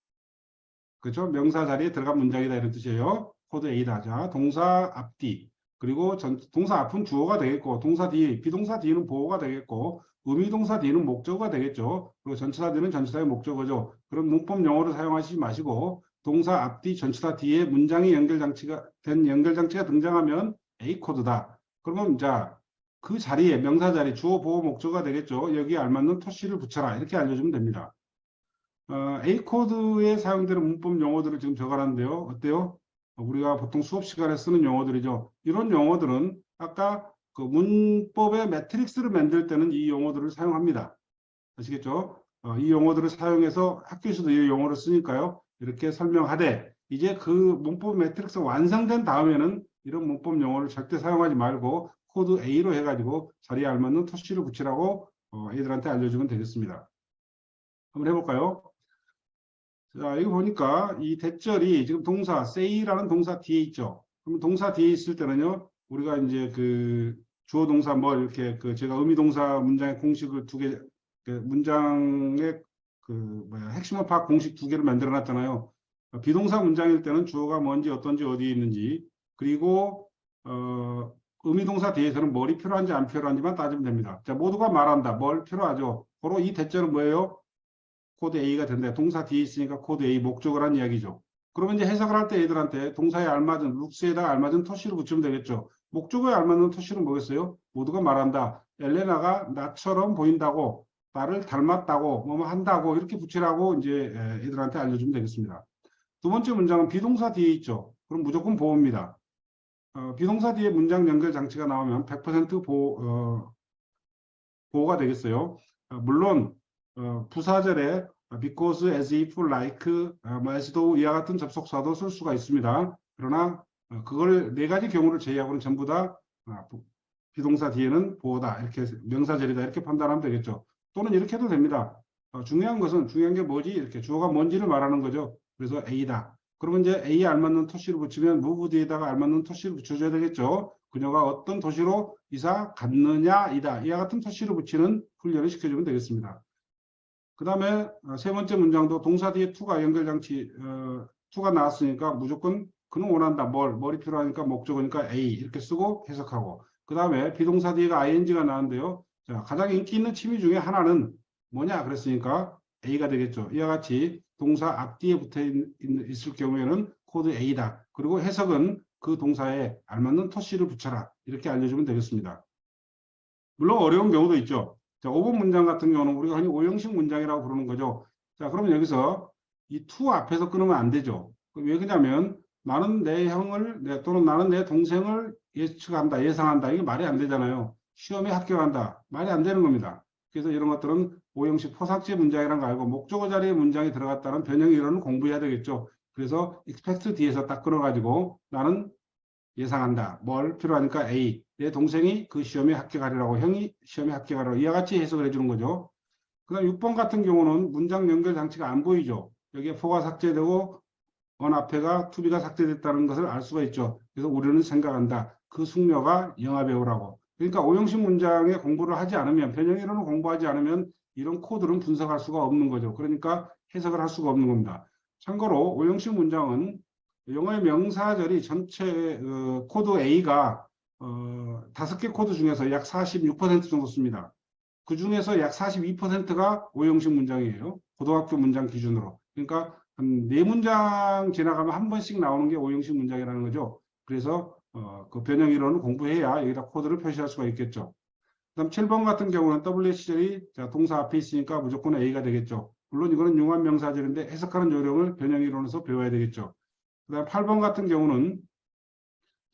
[SPEAKER 1] 그렇죠? 명사 자리에 들어간 문장이다 이런 뜻이에요. 코드 A다. 자, 동사 앞뒤. 그리고 동사 앞은 주어가 되겠고, 동사 뒤, 비동사 뒤는 보어가 되겠고, 의미동사 뒤는 목적어가 되겠죠. 그리고 전치사 뒤는 전치사의 목적어죠. 그런 문법 용어를 사용하시지 마시고, 동사 앞뒤, 전치사 뒤에 문장이 연결장치가 등장하면 A 코드다. 그러면 자, 그 자리에 명사 자리, 주어, 보어, 목적어가 되겠죠. 여기에 알맞는 토시를 붙여라. 이렇게 알려주면 됩니다. A 코드에 사용되는 문법 용어들을 지금 적어놨는데요. 어때요? 우리가 보통 수업 시간에 쓰는 용어들이죠. 이런 용어들은 아까 그 문법의 매트릭스를 만들 때는 이 용어들을 사용합니다. 아시겠죠? 이 용어들을 사용해서 학교에서도 이 용어를 쓰니까요. 이렇게 설명하되 이제 그 문법 매트릭스 완성된 다음에는 이런 문법 용어를 절대 사용하지 말고 코드 A로 해가지고 자리에 알맞는 토시를 붙이라고 애들한테 알려주면 되겠습니다. 한번 해볼까요? 자, 여기 보니까 이 대절이 지금 동사 say라는 동사 뒤에 있죠. 그럼 동사 뒤에 있을 때는요, 우리가 이제 그 주어 동사 뭐 이렇게 그 제가 의미 동사 문장의 공식을 두 개, 그 문장의 그 뭐야 핵심어 파악 공식 두 개를 만들어 놨잖아요. 비동사 문장일 때는 주어가 뭔지 어떤지 어디에 있는지 그리고 의미 동사 뒤에서는 뭘이 필요한지 안 필요한지만 따지면 됩니다. 자, 모두가 말한다. 뭘 필요하죠? 바로 이 대절은 뭐예요? 코드 A가 된다. 동사 뒤에 있으니까 코드 A 목적어란 이야기죠. 그러면 이제 해석을 할 때 애들한테 동사에 알맞은 룩스에다가 알맞은 토시를 붙이면 되겠죠. 목적어에 알맞는 토시는 뭐겠어요? 모두가 말한다. 엘레나가 나처럼 보인다고, 나를 닮았다고, 뭐뭐 한다고 이렇게 붙이라고 이제 애들한테 알려주면 되겠습니다. 두 번째 문장은 비동사 뒤에 있죠. 그럼 무조건 보호입니다. 비동사 뒤에 문장 연결 장치가 나오면 100% 보호가 되겠어요. 물론 부사절에 because, as if, like, as though 이와 같은 접속사도 쓸 수가 있습니다. 그러나 그걸 네 가지 경우를 제외하고는 전부 다 비동사 뒤에는 보호다, 이렇게 명사절이다 이렇게 판단하면 되겠죠. 또는 이렇게 해도 됩니다. 중요한 게 뭐지? 이렇게 주어가 뭔지를 말하는 거죠. 그래서 A다. 그러면 이제 A에 알맞는 토시를 붙이면 move 뒤에다가 알맞는 토시를 붙여줘야 되겠죠. 그녀가 어떤 도시로 이사 갔느냐 이다. 이와 같은 토시를 붙이는 훈련을 시켜주면 되겠습니다. 그 다음에 세 번째 문장도 동사 뒤에 to가 연결장치, to가 나왔으니까 무조건 그는 원한다. 뭘이 필요하니까 목적어니까 A 이렇게 쓰고 해석하고 그 다음에 비동사 뒤에가 ing가 나왔는데요. 자, 가장 인기 있는 취미 중에 하나는 뭐냐 그랬으니까 A가 되겠죠. 이와 같이 동사 앞뒤에 붙어 있을 경우에는 코드 A다. 그리고 해석은 그 동사에 알맞는 토시를 붙여라. 이렇게 알려주면 되겠습니다. 물론 어려운 경우도 있죠. 자, 5번 문장 같은 경우는 우리가 흔히 오형식 문장이라고 부르는 거죠. 자, 그러면 여기서 이 to 앞에서 끊으면 안 되죠. 왜 그러냐면 나는 내 형을 또는 나는 내 동생을 예상한다. 이게 말이 안 되잖아요. 시험에 합격한다. 말이 안 되는 겁니다. 그래서 이런 것들은 오형식 포삭제 문장이라는 거 알고 목적어 자리에 문장이 들어갔다는 변형 이론을 공부해야 되겠죠. 그래서 expect 뒤에서 딱 끊어가지고 나는 예상한다. 뭘 필요하니까 A. 내 동생이 그 시험에 합격하리라고 형이 시험에 합격하리라고 이와 같이 해석을 해주는 거죠. 그 다음 6번 같은 경우는 문장 연결 장치가 안 보이죠. 여기에 for가 삭제되고 on 앞에가 to be가 삭제됐다는 것을 알 수가 있죠. 그래서 우리는 생각한다. 그 숙녀가 영화 배우라고. 그러니까 오형식 문장에 공부를 하지 않으면 변형 이론을 공부하지 않으면 이런 코드는 분석할 수가 없는 거죠. 그러니까 해석을 할 수가 없는 겁니다. 참고로 오형식 문장은 영어의 명사절이 전체 코드 A가 5개 코드 중에서 약 46% 정도 씁니다. 그 중에서 약 42%가 오형식 문장이에요. 고등학교 문장 기준으로. 그러니까 한 4문장 지나가면 한 번씩 나오는 게 오형식 문장이라는 거죠. 그래서 그 변형 이론을 공부해야 여기다 코드를 표시할 수가 있겠죠. 그다음 7번 같은 경우는 WH절이 동사 앞에 있으니까 무조건 A가 되겠죠. 물론 이거는 융합 명사절인데 해석하는 요령을 변형 이론에서 배워야 되겠죠. 그다음 8번 같은 경우는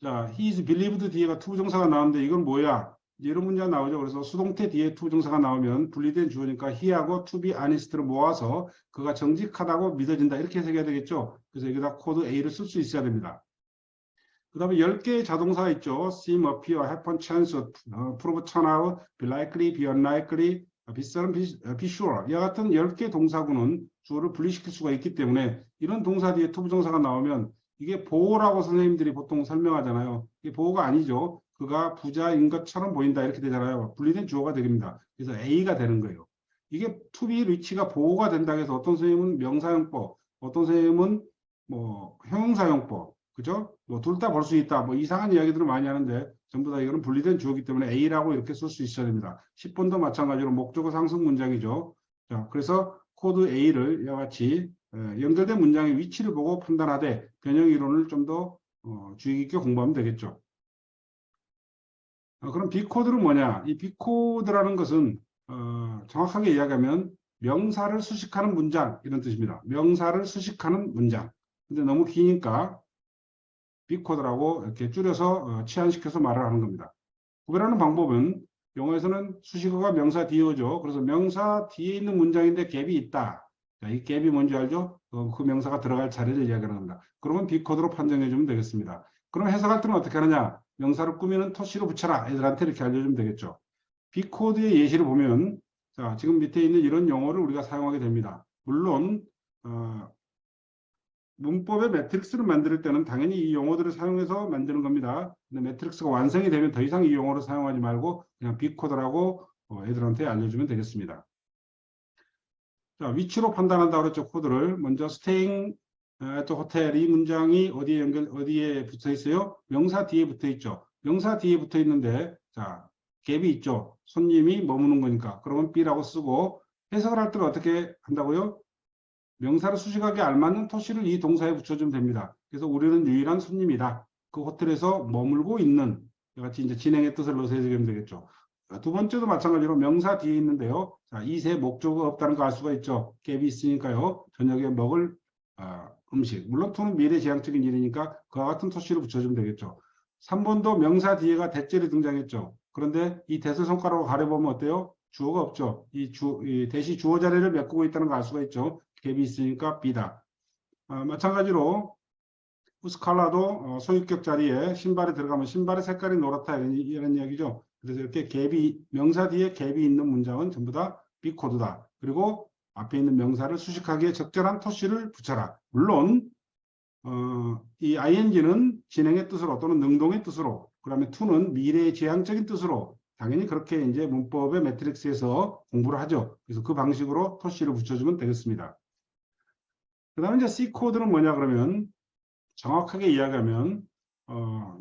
[SPEAKER 1] 자, he is believed 뒤에가 투부정사가 나오는데 이건 뭐야? 이런 문제가 나오죠. 그래서 수동태 뒤에 투부정사가 나오면 분리된 주어니까 he하고 to be honest를 모아서 그가 정직하다고 믿어진다. 이렇게 해석해야 되겠죠. 그래서 여기다 코드 A를 쓸 수 있어야 됩니다. 그 다음에 10개의 자동사가 있죠. seem, appear, happen, chance, prove, turn out, be likely, be unlikely, 빗살은 be sure. 이와 같은 10개 동사구는 주어를 분리시킬 수가 있기 때문에 이런 동사 뒤에 투부정사가 나오면 이게 보호라고 선생님들이 보통 설명하잖아요. 이게 보호가 아니죠. 그가 부자인 것처럼 보인다 이렇게 되잖아요. 분리된 주어가 됩니다. 그래서 A가 되는 거예요. 이게 to be rich가 보호가 된다고 해서 어떤 선생님은 명사용법, 어떤 선생님은 뭐 형용사용법, 그죠? 뭐 둘 다 볼 수 있다. 뭐 이상한 이야기들을 많이 하는데 전부 다 이거는 분리된 주어이기 때문에 A라고 이렇게 쓸 수 있어야 됩니다. 10번도 마찬가지로 목적어 상승 문장이죠. 자, 그래서 코드 A를 이와 같이 연결된 문장의 위치를 보고 판단하되 변형 이론을 좀 더 주의 깊게 공부하면 되겠죠. 그럼 B코드는 뭐냐? 이 B코드라는 것은 정확하게 이야기하면 명사를 수식하는 문장 이런 뜻입니다. 명사를 수식하는 문장. 근데 너무 기니까 B코드라고 이렇게 줄여서 치환시켜서 말을 하는 겁니다. 구별하는 방법은 영어에서는 수식어가 명사 뒤에 오죠. 그래서 명사 뒤에 있는 문장인데 갭이 있다. 자, 이 갭이 뭔지 알죠? 그 명사가 들어갈 자리를 이야기하는 겁니다. 그러면 B코드로 판정해 주면 되겠습니다. 그럼 해석할 때는 어떻게 하느냐? 명사를 꾸미는 토시로 붙여라. 애들한테 이렇게 알려주면 되겠죠. B코드의 예시를 보면 자, 지금 밑에 있는 이런 용어를 우리가 사용하게 됩니다. 물론 문법의 매트릭스를 만들 때는 당연히 이 용어들을 사용해서 만드는 겁니다. 근데 매트릭스가 완성이 되면 더 이상 이 용어를 사용하지 말고 그냥 B코드라고 애들한테 알려주면 되겠습니다. 자, 위치로 판단한다고 그랬죠. 코드를. 먼저 staying at hotel 이 문장이 어디에 붙어 있어요? 명사 뒤에 붙어 있죠. 명사 뒤에 붙어 있는데 자, 갭이 있죠. 손님이 머무는 거니까. 그러면 B라고 쓰고 해석을 할 때는 어떻게 한다고요? 명사를 수식하게 알맞는 토시를 이 동사에 붙여주면 됩니다. 그래서 우리는 유일한 손님이다. 그 호텔에서 머물고 있는 같이 이제 진행의 뜻을 넣어서 해석하면 되겠죠. 두 번째도 마찬가지로 명사 뒤에 있는데요. 자, 이세 목적어가 없다는 거 알 수가 있죠. 갭이 있으니까요. 저녁에 먹을 음식. 물론 to는 미래지향적인 일이니까 그와 같은 토시를 붙여주면 되겠죠. 3번도 명사 뒤에가 대절이 등장했죠. 그런데 이 대설 손가락으로 가려보면 어때요? 주어가 없죠. 이 대시 주어 자리를 메꾸고 있다는 걸 알 수가 있죠. 갭이 있으니까 B다. 마찬가지로 스칼라도 소유격 자리에 신발이 들어가면 신발의 색깔이 노랗다 이런 이야기죠. 그래서 이렇게 갭이 명사 뒤에 갭이 있는 문장은 전부 다 B코드다. 그리고 앞에 있는 명사를 수식하기에 적절한 토시를 붙여라. 물론 이 ing는 진행의 뜻으로 또는 능동의 뜻으로 그다음에 to는 미래의 지향적인 뜻으로 당연히 그렇게 이제 문법의 매트릭스에서 공부를 하죠. 그래서 그 방식으로 토시를 붙여주면 되겠습니다. 그 다음에 이제 C코드는 뭐냐 그러면 정확하게 이야기하면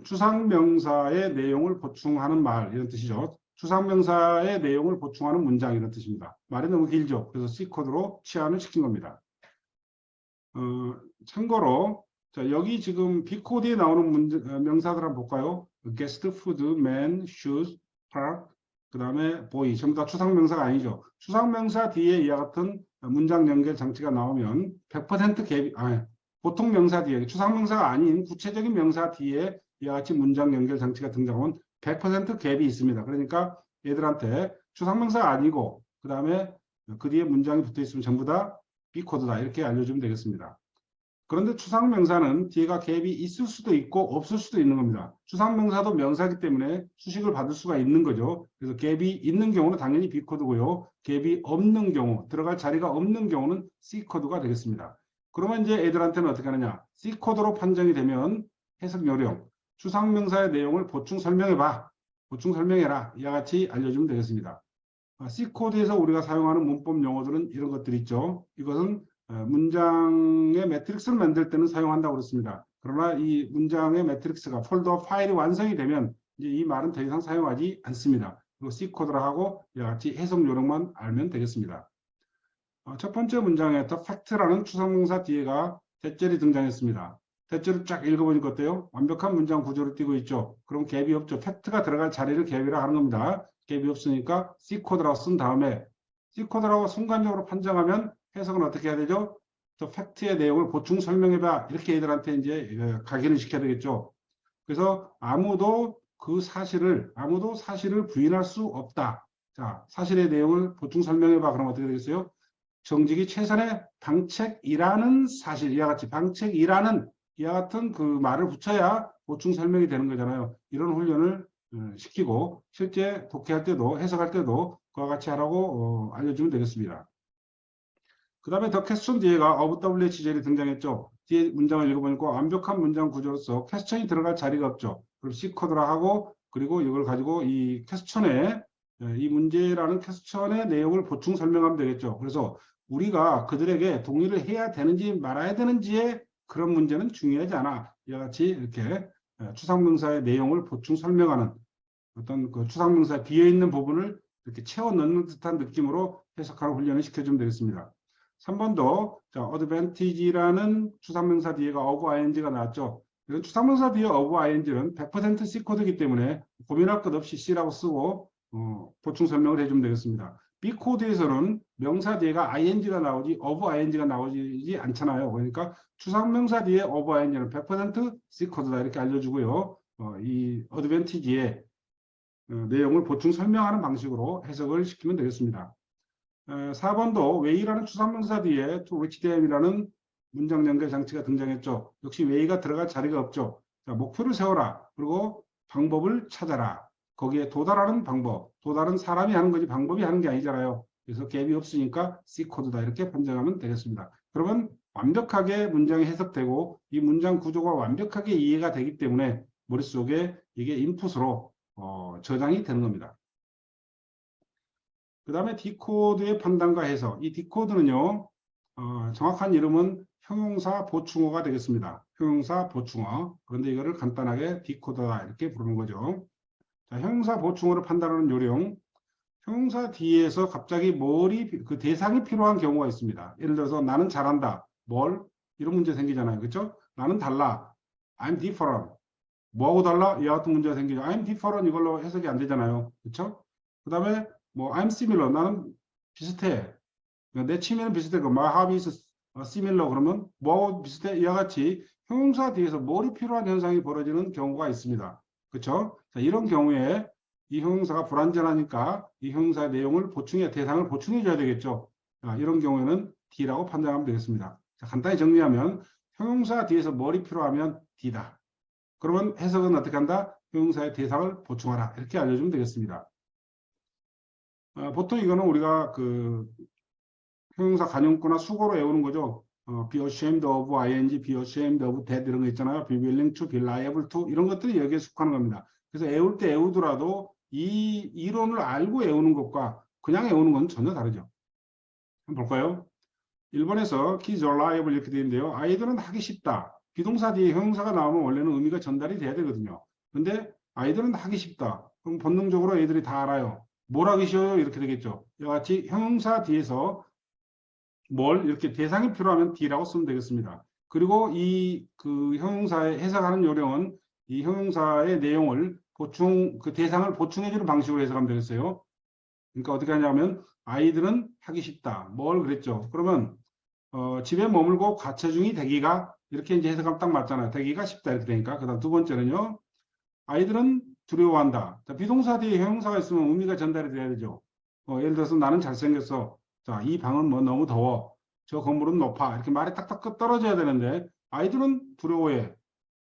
[SPEAKER 1] 추상명사의 내용을 보충하는 말 이런 뜻이죠. 추상명사의 내용을 보충하는 문장 이런 뜻입니다. 말이 너무 길죠. 그래서 C코드로 치환을 시킨 겁니다. 참고로 자, 여기 지금 B코드에 나오는 명사들 한번 볼까요? guest, food, man, shoes, park, 그 다음에 boy. 전부 다 추상명사가 아니죠. 추상명사 뒤에 이와 같은 문장 연결 장치가 나오면 100% 갭이, 보통 명사 뒤에, 추상명사가 아닌 구체적인 명사 뒤에 이와 같이 문장 연결 장치가 등장하면 100% 갭이 있습니다. 그러니까 얘들한테 추상명사가 아니고 그 다음에 그 뒤에 문장이 붙어 있으면 전부 다 B코드다 이렇게 알려주면 되겠습니다. 그런데 추상명사는 뒤에가 갭이 있을 수도 있고 없을 수도 있는 겁니다. 추상명사도 명사이기 때문에 수식을 받을 수가 있는 거죠. 그래서 갭이 있는 경우는 당연히 B코드고요. 갭이 없는 경우, 들어갈 자리가 없는 경우는 C코드가 되겠습니다. 그러면 이제 애들한테는 어떻게 하느냐. C코드로 판정이 되면 해석 요령, 추상명사의 내용을 보충 설명해봐. 보충 설명해라. 이와 같이 알려주면 되겠습니다. C코드에서 우리가 사용하는 문법 용어들은 이런 것들이 있죠. 이것은 문장의 매트릭스를 만들 때는 사용한다고 그랬습니다. 그러나 이 문장의 매트릭스가 폴더 파일이 완성이 되면 이제 이 말은 더 이상 사용하지 않습니다. 그리고 C코드라 하고 이와 같이 해석 요령만 알면 되겠습니다. 첫 번째 문장에 the fact라는 추상명사 뒤에가 대절이 등장했습니다. 대절을 쫙 읽어보니까 어때요? 완벽한 문장 구조를 띄고 있죠. 그럼 갭이 없죠. 팩트가 들어갈 자리를 갭이라 하는 겁니다. 갭이 없으니까 C코드라고 쓴 다음에 C코드라고 순간적으로 판정하면 해석은 어떻게 해야 되죠? 또 팩트의 내용을 보충 설명해봐. 이렇게 애들한테 이제 각인을 시켜야 되겠죠. 그래서 아무도 사실을 부인할 수 없다. 자, 사실의 내용을 보충 설명해봐. 그럼 어떻게 되겠어요? 정직이 최선의 방책이라는 사실, 이와 같이 방책이라는 이와 같은 그 말을 붙여야 보충 설명이 되는 거잖아요. 이런 훈련을 시키고 실제 독해할 때도 해석할 때도 그와 같이 하라고 알려주면 되겠습니다. 그 다음에 더 퀘스천 뒤에가 of WHJL이 등장했죠. 뒤에 문장을 읽어보니까 완벽한 문장 구조로서 퀘스천이 들어갈 자리가 없죠. 그럼 C 코드라 하고 그리고 이걸 가지고 이 퀘스천에 이 문제라는 퀘스천의 내용을 보충 설명하면 되겠죠. 그래서 우리가 그들에게 동의를 해야 되는지 말아야 되는지의 그런 문제는 중요하지 않아. 이와 같이 이렇게 추상명사의 내용을 보충 설명하는 어떤 그 추상명사에 비어있는 부분을 이렇게 채워 넣는 듯한 느낌으로 해석하는 훈련을 시켜주면 되겠습니다. 3번도 자, advantage라는 추상명사 뒤에가 of ing가 나왔죠. 이런 추상명사 뒤에 of ing는 100% C 코드이기 때문에 고민할 것 없이 C라고 쓰고 보충 설명을 해주면 되겠습니다. B 코드에서는 명사 뒤에가 ing가 나오지 of ing가 나오지 않잖아요. 그러니까 추상명사 뒤에 of ing는 100% C 코드다 이렇게 알려주고요. 이 advantage의 내용을 보충 설명하는 방식으로 해석을 시키면 되겠습니다. 4번도 way라는 추상명사 뒤에 to reach them이라는 문장 연결 장치가 등장했죠. 역시 way가 들어갈 자리가 없죠. 자, 목표를 세워라. 그리고 방법을 찾아라. 거기에 도달하는 방법. 도달은 사람이 하는 거지 방법이 하는 게 아니잖아요. 그래서 갭이 없으니까 C 코드다 이렇게 판정하면 되겠습니다. 그러면 완벽하게 문장이 해석되고 이 문장 구조가 완벽하게 이해가 되기 때문에 머릿속에 이게 인풋으로 저장이 되는 겁니다. 그 다음에 디코드의 판단과 해석. 이 디코드는요, 정확한 이름은 형용사 보충어가 되겠습니다. 형용사 보충어. 그런데 이거를 간단하게 디코더다 이렇게 부르는 거죠. 자, 형용사 보충어를 판단하는 요령. 형용사 뒤에서 갑자기 그 대상이 필요한 경우가 있습니다. 예를 들어서 나는 잘한다. 뭘? 이런 문제 생기잖아요. 그렇죠? 나는 달라. I'm different. 뭐하고 달라? 이와 같은 문제가 생기죠. I'm different 이걸로 해석이 안 되잖아요. 그렇죠? 그 다음에 뭐 I'm similar. 나는 비슷해. 내 취미는 비슷해. My hobby is similar. 그러면 뭐하고 비슷해? 이와 같이 형용사 뒤에서 뭘이 필요한 현상이 벌어지는 경우가 있습니다. 그렇죠? 자, 이런 경우에 이 형용사가 불완전하니까 이 형용사의 내용을 대상을 보충해 줘야 되겠죠. 자, 이런 경우에는 D라고 판단하면 되겠습니다. 자, 간단히 정리하면 형용사 뒤에서 뭘이 필요하면 D다. 그러면 해석은 어떻게 한다? 형용사의 대상을 보충하라. 이렇게 알려주면 되겠습니다. 보통 이거는 우리가 그 형용사 관용구나 수고로 외우는 거죠. be ashamed of ing, be ashamed of that 이런 거 있잖아요. be willing to, be liable to 이런 것들이 여기에 속하는 겁니다. 그래서 외울 때 외우더라도 이 이론을 알고 외우는 것과 그냥 외우는 건 전혀 다르죠. 한번 볼까요? 1번에서 kids are liable 이렇게 되어 있는데요. 아이들은 하기 쉽다. 비동사 뒤에 형용사가 나오면 원래는 의미가 전달이 돼야 되거든요. 근데 아이들은 하기 쉽다. 그럼 본능적으로 애들이 다 알아요. 뭘 하기 쉬워요? 이렇게 되겠죠. 이와 같이 형용사 뒤에서 뭘 이렇게 대상이 필요하면 D라고 쓰면 되겠습니다. 그리고 이 그 형용사의 해석하는 요령은 이 형용사의 내용을 그 대상을 보충해주는 방식으로 해석하면 되겠어요. 그러니까 어떻게 하냐면 아이들은 하기 쉽다. 뭘 그랬죠? 그러면 집에 머물고 과체중이 되기가 이렇게 이제 해석하면 딱 맞잖아요. 되기가 쉽다 이렇게 되니까. 그다음 두 번째는요. 아이들은 두려워한다. 자, 비동사 뒤에 형용사가 있으면 의미가 전달이 돼야 되죠. 예를 들어서 나는 잘생겼어. 자, 이 방은 뭐 너무 더워. 저 건물은 높아. 이렇게 말이 딱딱 떨어져야 되는데 아이들은 두려워해.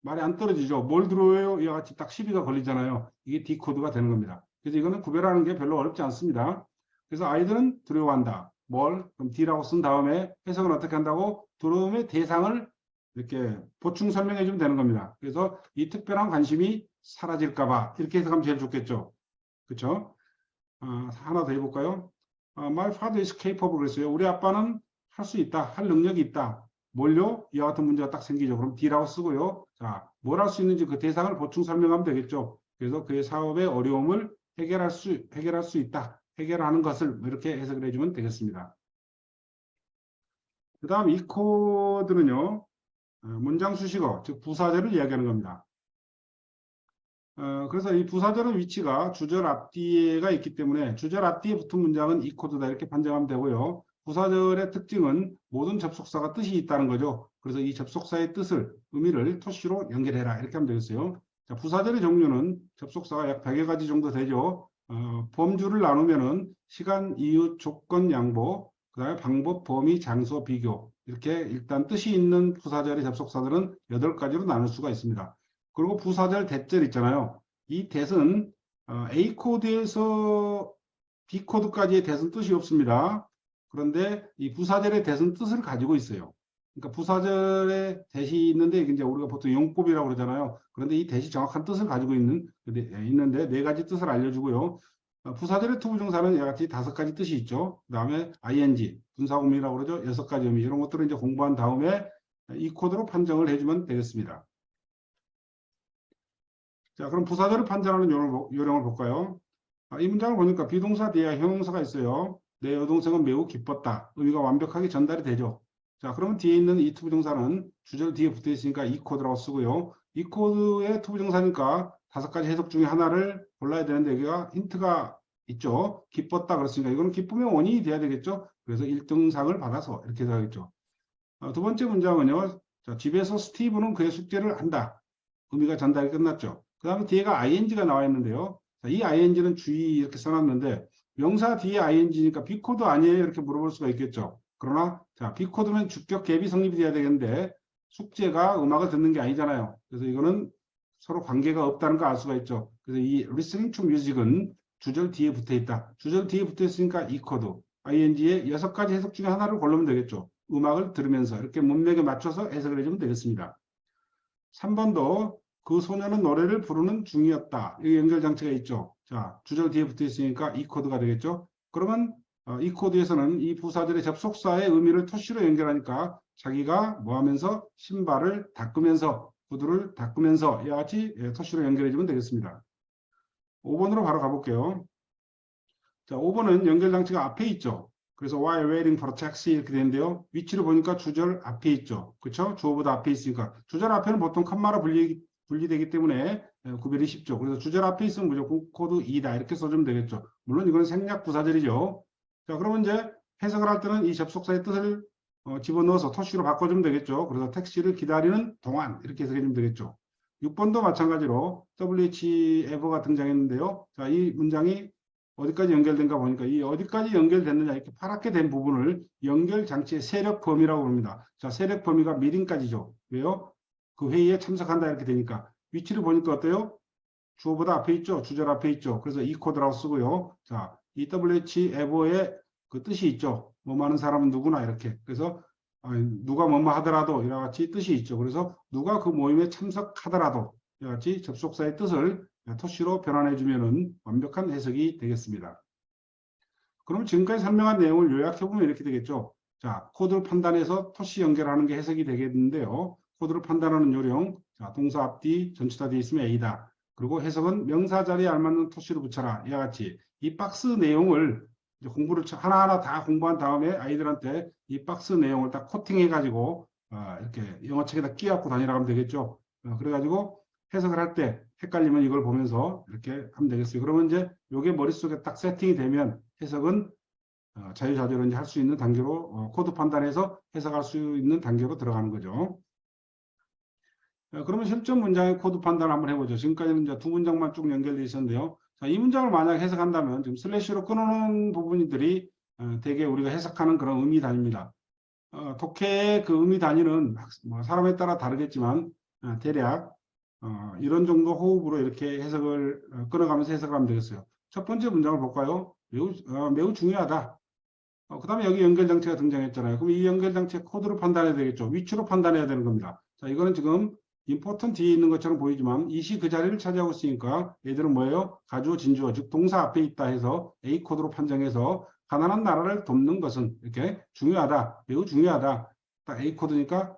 [SPEAKER 1] 말이 안 떨어지죠. 뭘 두려워해요? 이와 같이 딱 시비가 걸리잖아요. 이게 D코드가 되는 겁니다. 그래서 이거는 구별하는 게 별로 어렵지 않습니다. 그래서 아이들은 두려워한다. 뭘? 그럼 D라고 쓴 다음에 해석은 어떻게 한다고? 두려움의 대상을 이렇게 보충 설명해 주면 되는 겁니다. 그래서 이 특별한 관심이 사라질까봐 이렇게 해석하면 제일 좋겠죠. 그렇죠? 하나 더 해볼까요? My father is capable 그랬어요. 우리 아빠는 할 수 있다. 할 능력이 있다. 뭘요? 이와 같은 문제가 딱 생기죠. 그럼 D라고 쓰고요. 자, 뭘 할 수 있는지 그 대상을 보충 설명하면 되겠죠. 그래서 그의 사업의 어려움을 해결할 수 있다. 해결하는 것을 이렇게 해석을 해주면 되겠습니다. 그 다음 이 코드는요. 문장 수식어, 즉 부사절을 이야기하는 겁니다. 그래서 이 부사절의 위치가 주절 앞뒤에가 있기 때문에 주절 앞뒤에 붙은 문장은 이 코드다 이렇게 판정하면 되고요. 부사절의 특징은 모든 접속사가 뜻이 있다는 거죠. 그래서 이 접속사의 뜻을, 의미를 토시로 연결해라 이렇게 하면 되겠어요. 자, 부사절의 종류는 접속사가 약 100여 가지 정도 되죠. 범주를 나누면은 시간, 이유, 조건, 양보, 그 다음에 방법, 범위, 장소, 비교 이렇게 일단 뜻이 있는 부사절의 접속사들은 8가지로 나눌 수가 있습니다. 그리고 부사절 대절 있잖아요. 이 대은 A 코드에서 B 코드까지의 대선 뜻이 없습니다. 그런데 이 부사절의 대선 뜻을 가지고 있어요. 그러니까 부사절의 대시 있는데 이제 우리가 보통 용법이라고 그러잖아요. 그런데 이 대시 정확한 뜻을 가지고 있는데 네 가지 뜻을 알려주고요. 부사절의 투부정사는 여러 가지 5가지 뜻이 있죠. 그 다음에 ing, 분사구문이라고 그러죠. 6가지 의미. 이런 것들을 이제 공부한 다음에 이 코드로 판정을 해주면 되겠습니다. 자, 그럼 부사절을 판정하는 요령을 볼까요? 이 문장을 보니까 비동사 뒤에 형용사가 있어요. 내 여동생은 매우 기뻤다. 의미가 완벽하게 전달이 되죠. 자, 그러면 뒤에 있는 이 투부정사는 주절 뒤에 붙어 있으니까 이 코드라고 쓰고요. 이 코드의 투부정사니까 5가지 해석 중에 하나를 골라야 되는데 여기가 힌트가 있죠. 기뻤다 그랬으니까 이거는 기쁨의 원인이 돼야 되겠죠. 그래서 1등상을 받아서 이렇게 해야겠죠. 두 번째 문장은요. 자, 집에서 스티브는 그의 숙제를 한다. 의미가 전달이 끝났죠. 그 다음에 뒤에가 ing가 나와 있는데요. 자, 이 ing는 주의 이렇게 써놨는데 명사 뒤에 ing니까 B코드 아니에요? 이렇게 물어볼 수가 있겠죠. 그러나 자, B코드면 주격 갭이 성립이 돼야 되겠는데 숙제가 음악을 듣는 게 아니잖아요. 그래서 이거는 서로 관계가 없다는 걸 알 수가 있죠. 그래서 이 listening to music은 주절 뒤에 붙어 있다. 주절 뒤에 붙어 있으니까 이 코드 ing의 6가지 해석 중에 하나를 고르면 되겠죠. 음악을 들으면서 이렇게 문맥에 맞춰서 해석을 해주면 되겠습니다. 3번도 그 소녀는 노래를 부르는 중이었다. 이 연결장치가 있죠. 자, 주절 뒤에 붙어 있으니까 이 코드가 되겠죠. 그러면 이 코드에서는 이 부사절의 접속사의 의미를 토시로 연결하니까 자기가 뭐 하면서 신발을 닦으면서 구두를 닦으면서 이와 같이 토시로 연결해주면 되겠습니다. 5번으로 바로 가볼게요. 자, 5번은 연결장치가 앞에 있죠. 그래서 while waiting for a taxi 이렇게 되는데요. 위치를 보니까 주절 앞에 있죠. 그렇죠? 주어보다 앞에 있으니까. 주절 앞에는 보통 컴마로 분리되기 때문에 구별이 쉽죠. 그래서 주절 앞에 있으면 무조건 코드 2다 이렇게 써주면 되겠죠. 물론 이건 생략 부사절이죠. 자, 그러면 이제 해석을 할 때는 이 접속사의 뜻을 집어넣어서 토시로 바꿔주면 되겠죠. 그래서 택시를 기다리는 동안 이렇게 해석해주면 되겠죠. 6번도 마찬가지로 WHEVER가 등장했는데요. 자, 이 문장이 어디까지 연결된가 보니까 이 어디까지 연결됐느냐 이렇게 파랗게 된 부분을 연결 장치의 세력 범위라고 합니다. 자, 세력 범위가 미팅까지죠. 왜요? 그 회의에 참석한다 이렇게 되니까 위치를 보니까 어때요? 주어보다 앞에 있죠. 주절 앞에 있죠. 그래서 이 코드라고 쓰고요. 자, EWH 에버의 그 뜻이 있죠. 뭐 많은 사람은 누구나 이렇게. 그래서 누가 뭐뭐 하더라도 이와 같이 뜻이 있죠. 그래서 누가 그 모임에 참석하더라도 이와 같이 접속사의 뜻을 토시로 변환해 주면은 완벽한 해석이 되겠습니다. 그럼 지금까지 설명한 내용을 요약해 보면 이렇게 되겠죠. 자, 코드를 판단해서 토시 연결하는 게 해석이 되겠는데요. 코드를 판단하는 요령, 자, 동사 앞뒤, 전치사 뒤에 있으면 A다. 그리고 해석은 명사 자리에 알맞는 토시를 붙여라. 이와 같이 이 박스 내용을 이제 공부를 하나하나 다 공부한 다음에 아이들한테 이 박스 내용을 딱 코팅해 가지고 이렇게 영어책에다 끼워갖고 다니라고 하면 되겠죠. 그래가지고 해석을 할 때 헷갈리면 이걸 보면서 이렇게 하면 되겠어요. 그러면 이제 이게 머릿속에 딱 세팅이 되면 해석은 자유자재로 이제 할 수 있는 단계로 코드 판단해서 해석할 수 있는 단계로 들어가는 거죠. 그러면 실전 문장의 코드 판단을 한번 해보죠. 지금까지는 이제 2문장만 쭉 연결되어 있었는데요. 자, 이 문장을 만약 해석한다면 지금 슬래시로 끊어놓은 부분들이 대개 우리가 해석하는 그런 의미 단위입니다. 독해의 그 의미 단위는 뭐 사람에 따라 다르겠지만 대략 이런 정도 호흡으로 이렇게 해석을 끊어가면서 해석을 하면 되겠어요. 첫 번째 문장을 볼까요? 매우 중요하다. 그 다음에 여기 연결장치가 등장했잖아요. 그럼 이 연결장치의 코드로 판단해야 되겠죠. 위치로 판단해야 되는 겁니다. 자, 이거는 지금 important 뒤에 있는 것처럼 보이지만 이시 그 자리를 차지하고 있으니까 얘들은 뭐예요? 가주어, 진주어, 즉 동사 앞에 있다 해서 A 코드로 판정해서 가난한 나라를 돕는 것은 이렇게 중요하다. 매우 중요하다. 딱 A 코드니까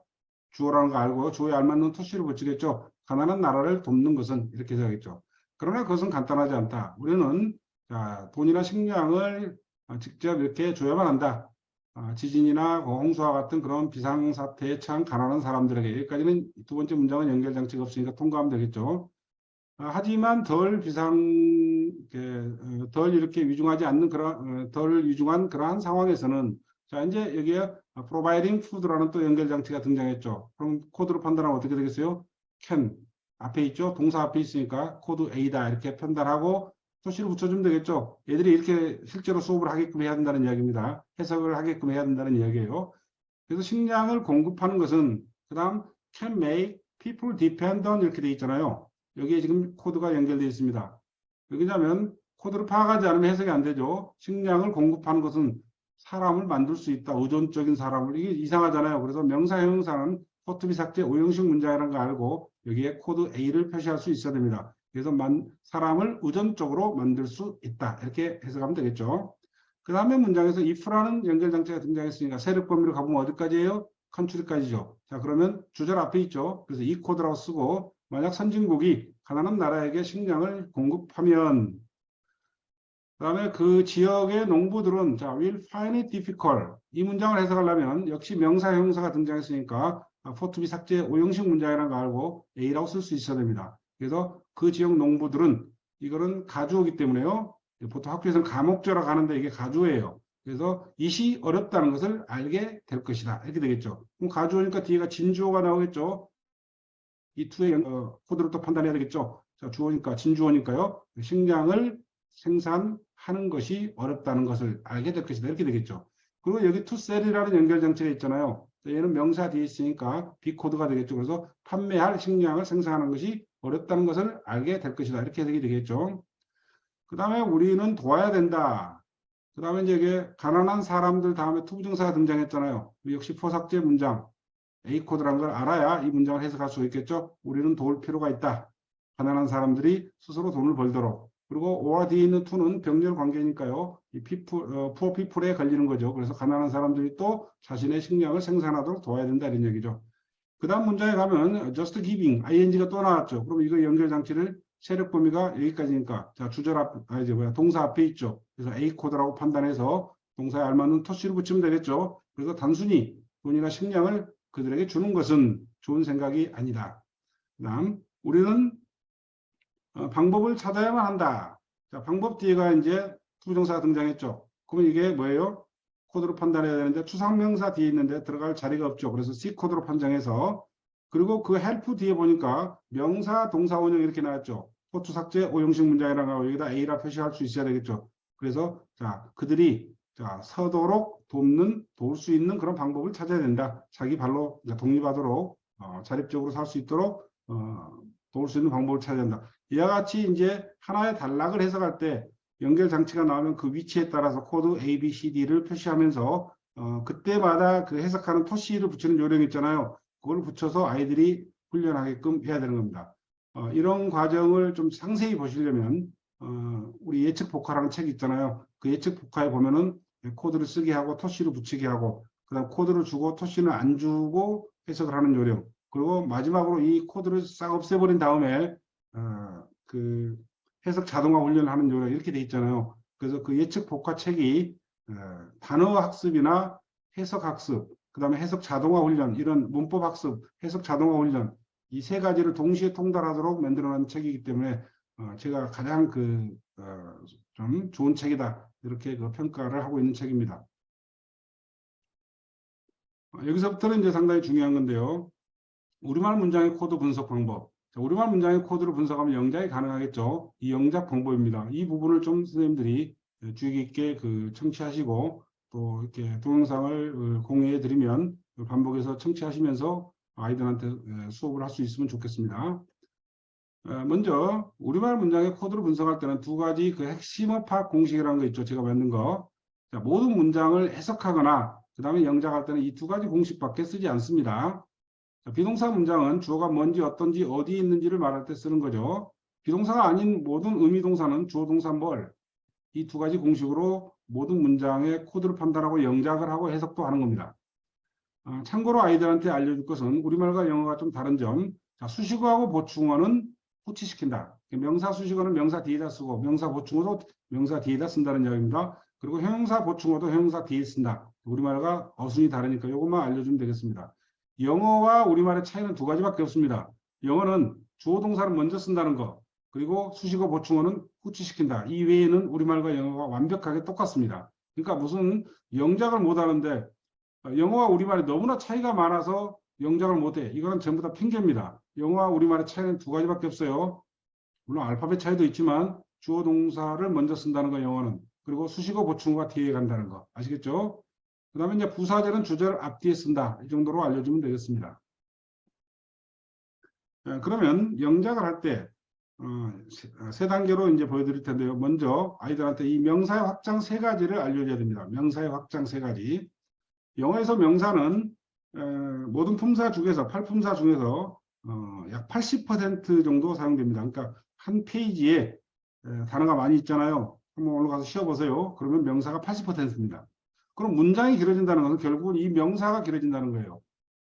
[SPEAKER 1] 주어라는 거 알고 주어에 알맞는 토시를 붙이겠죠. 가난한 나라를 돕는 것은 이렇게 해야겠죠. 그러나 그것은 간단하지 않다. 우리는 자, 돈이나 식량을 직접 이렇게 줘야만 한다. 지진이나 홍수와 같은 그런 비상사태에 처한 가난한 사람들에게 여기까지는 두 번째 문장은 연결장치가 없으니까 통과하면 되겠죠. 하지만 덜 이렇게 위중하지 않는 덜 위중한 그러한 상황에서는 자, 이제 여기에 providing food라는 또 연결장치가 등장했죠. 그럼 코드로 판단하면 어떻게 되겠어요? can 앞에 있죠. 동사 앞에 있으니까 코드 A다 이렇게 판단하고 토시를 붙여주면 되겠죠. 얘들이 이렇게 실제로 수업을 하게끔 해야 된다는 이야기입니다. 해석을 하게끔 해야 된다는 이야기예요. 그래서 식량을 공급하는 것은 그 다음 can make people depend on 이렇게 돼 있잖아요. 여기에 지금 코드가 연결되어 있습니다. 왜냐하면 코드를 파악하지 않으면 해석이 안 되죠. 식량을 공급하는 것은 사람을 만들 수 있다. 의존적인 사람을. 이게 이상하잖아요. 그래서 명사 형용사는 포트비 삭제 오형식 문장이라는 거 알고 여기에 코드 A를 표시할 수 있어야 됩니다. 그래서 사람을 의존적으로 만들 수 있다. 이렇게 해석하면 되겠죠. 그 다음에 문장에서 if라는 연결장치가 등장했으니까 세력 범위로 가보면 어디까지예요? 컨트리까지죠. 자, 그러면 주절 앞에 있죠. 그래서 이 코드라고 쓰고 만약 선진국이 가난한 나라에게 식량을 공급하면 그 다음에 그 지역의 농부들은 자, will find it difficult. 이 문장을 해석하려면 역시 명사, 형용사가 등장했으니까 포투비 삭제 오형식 문장이라는 거 알고 A라고 쓸 수 있어야 됩니다. 그래서 그 지역 농부들은 이거는 가주어기 때문에요. 보통 학교에서는 가목조라고 하는데 이게 가주어예요. 그래서 이시 어렵다는 것을 알게 될 것이다. 이렇게 되겠죠. 그럼 가주어니까 뒤에가 진주어가 나오겠죠. 이 투의 코드를 또 판단해야 되겠죠. 자, 주어니까 진주어니까요. 식량을 생산하는 것이 어렵다는 것을 알게 될 것이다. 이렇게 되겠죠. 그리고 여기 to sell이라는 연결 장치가 있잖아요. 얘는 명사 뒤에 있으니까 B코드가 되겠죠. 그래서 판매할 식량을 생산하는 것이 어렵다는 것을 알게 될 것이다. 이렇게 해석이 되겠죠. 그 다음에 우리는 도와야 된다. 그 다음에 이제 가난한 사람들 다음에 투부정사가 등장했잖아요. 역시 포삭제 문장. A코드라는 걸 알아야 이 문장을 해석할 수 있겠죠. 우리는 도울 필요가 있다. 가난한 사람들이 스스로 돈을 벌도록. 그리고 O와 뒤에 있는 to는 병렬 관계니까요. 이 poor people에 걸리는 거죠. 그래서 가난한 사람들이 또 자신의 식량을 생산하도록 도와야 된다 이런 얘기죠. 그 다음 문장에 가면 just giving, ing가 또 나왔죠. 그럼 이거 연결 장치를 세력 범위가 여기까지니까 자 주절 앞, 이제 동사 앞에 있죠. 그래서 A 코드라고 판단해서 동사에 알맞는 토시를 붙이면 되겠죠. 그래서 단순히 돈이나 식량을 그들에게 주는 것은 좋은 생각이 아니다. 그 다음 우리는 방법을 찾아야만 한다. 자, 방법 뒤에가 이제 부정사가 등장했죠. 그러면 이게 뭐예요? 코드로 판단해야 되는데 추상명사 뒤에 있는데 들어갈 자리가 없죠. 그래서 C 코드로 판정해서 그리고 그 help 뒤에 보니까 명사, 동사, 원형 이렇게 나왔죠. 포트 삭제, 오형식 문장이라고 하고 여기다 A라 표시할 수 있어야 되겠죠. 그래서 자 그들이 자 서도록 도울 수 있는 그런 방법을 찾아야 된다. 자기 발로 독립하도록 자립적으로 살 수 있도록 도울 수 있는 방법을 찾아야 된다. 이와 같이 이제 하나의 단락을 해석할 때 연결 장치가 나오면 그 위치에 따라서 코드 A, B, C, D를 표시하면서 그때마다 그 해석하는 토시를 붙이는 요령 있잖아요. 그걸 붙여서 아이들이 훈련하게끔 해야 되는 겁니다. 이런 과정을 좀 상세히 보시려면 우리 예측 복화라는 책 있잖아요. 그 예측 복화에 보면은 코드를 쓰게 하고 토시를 붙이게 하고 그다음 코드를 주고 토시는 안 주고 해석을 하는 요령. 그리고 마지막으로 이 코드를 싹 없애버린 다음에 그 해석 자동화 훈련을 하는 요령 이렇게 돼 있잖아요. 그래서 그 예측 복화 책이 단어 학습이나 해석 학습, 그 다음에 해석 자동화 훈련, 이런 문법 학습, 해석 자동화 훈련 이 세 가지를 동시에 통달하도록 만들어낸 책이기 때문에 제가 가장 좀 좋은 책이다 이렇게 그 평가를 하고 있는 책입니다. 여기서부터는 이제 상당히 중요한 건데요. 우리말 문장의 코드 분석 방법. 우리말 문장의 코드를 분석하면 영작이 가능하겠죠. 이 영작 방법입니다. 이 부분을 좀 선생님들이 주의 깊게 청취하시고 또 이렇게 동영상을 공유해 드리면 반복해서 청취하시면서 아이들한테 수업을 할 수 있으면 좋겠습니다. 먼저 우리말 문장의 코드를 분석할 때는 두 가지 그 핵심어 파악 공식이라는 거 있죠. 제가 만든 거. 자, 모든 문장을 해석하거나 그 다음에 영작할 때는 이 두 가지 공식밖에 쓰지 않습니다. 자, 비동사 문장은 주어가 뭔지 어떤지 어디에 있는지를 말할 때 쓰는 거죠. 비동사가 아닌 모든 의미동사는 주어 동사 뭘 이 두 가지 공식으로 모든 문장의 코드를 판단하고 영작을 하고 해석도 하는 겁니다. 참고로 아이들한테 알려줄 것은 우리말과 영어가 좀 다른 점. 자, 수식어하고 보충어는 후치시킨다. 명사 수식어는 명사 뒤에다 쓰고 명사 보충어도 명사 뒤에다 쓴다는 이야기입니다. 그리고 형용사 보충어도 형용사 뒤에 쓴다. 우리말과 어순이 다르니까 이것만 알려주면 되겠습니다. 영어와 우리말의 차이는 두 가지밖에 없습니다. 영어는 주어 동사를 먼저 쓴다는 거, 그리고 수식어 보충어는 후치시킨다. 이 외에는 우리말과 영어가 완벽하게 똑같습니다. 그러니까 무슨 영작을 못하는데 영어와 우리말이 너무나 차이가 많아서 영작을 못해. 이거는 전부 다 핑계입니다. 영어와 우리말의 차이는 두 가지밖에 없어요. 물론 알파벳 차이도 있지만 주어 동사를 먼저 쓴다는 거 영어는. 그리고 수식어 보충어가 뒤에 간다는 거. 아시겠죠? 그 다음에 이제 부사절은 주절 앞뒤에 쓴다. 이 정도로 알려주면 되겠습니다. 그러면 영작을 할 때 세 단계로 이제 보여드릴 텐데요. 먼저 아이들한테 이 명사의 확장 세 가지를 알려줘야 됩니다. 명사의 확장 세 가지. 영어에서 명사는 모든 품사 중에서 8품사 중에서 약 80% 정도 사용됩니다. 그러니까 한 페이지에 단어가 많이 있잖아요. 한번 올라가서 쉬어보세요. 그러면 명사가 80%입니다. 그럼 문장이 길어진다는 것은 결국은 이 명사가 길어진다는 거예요.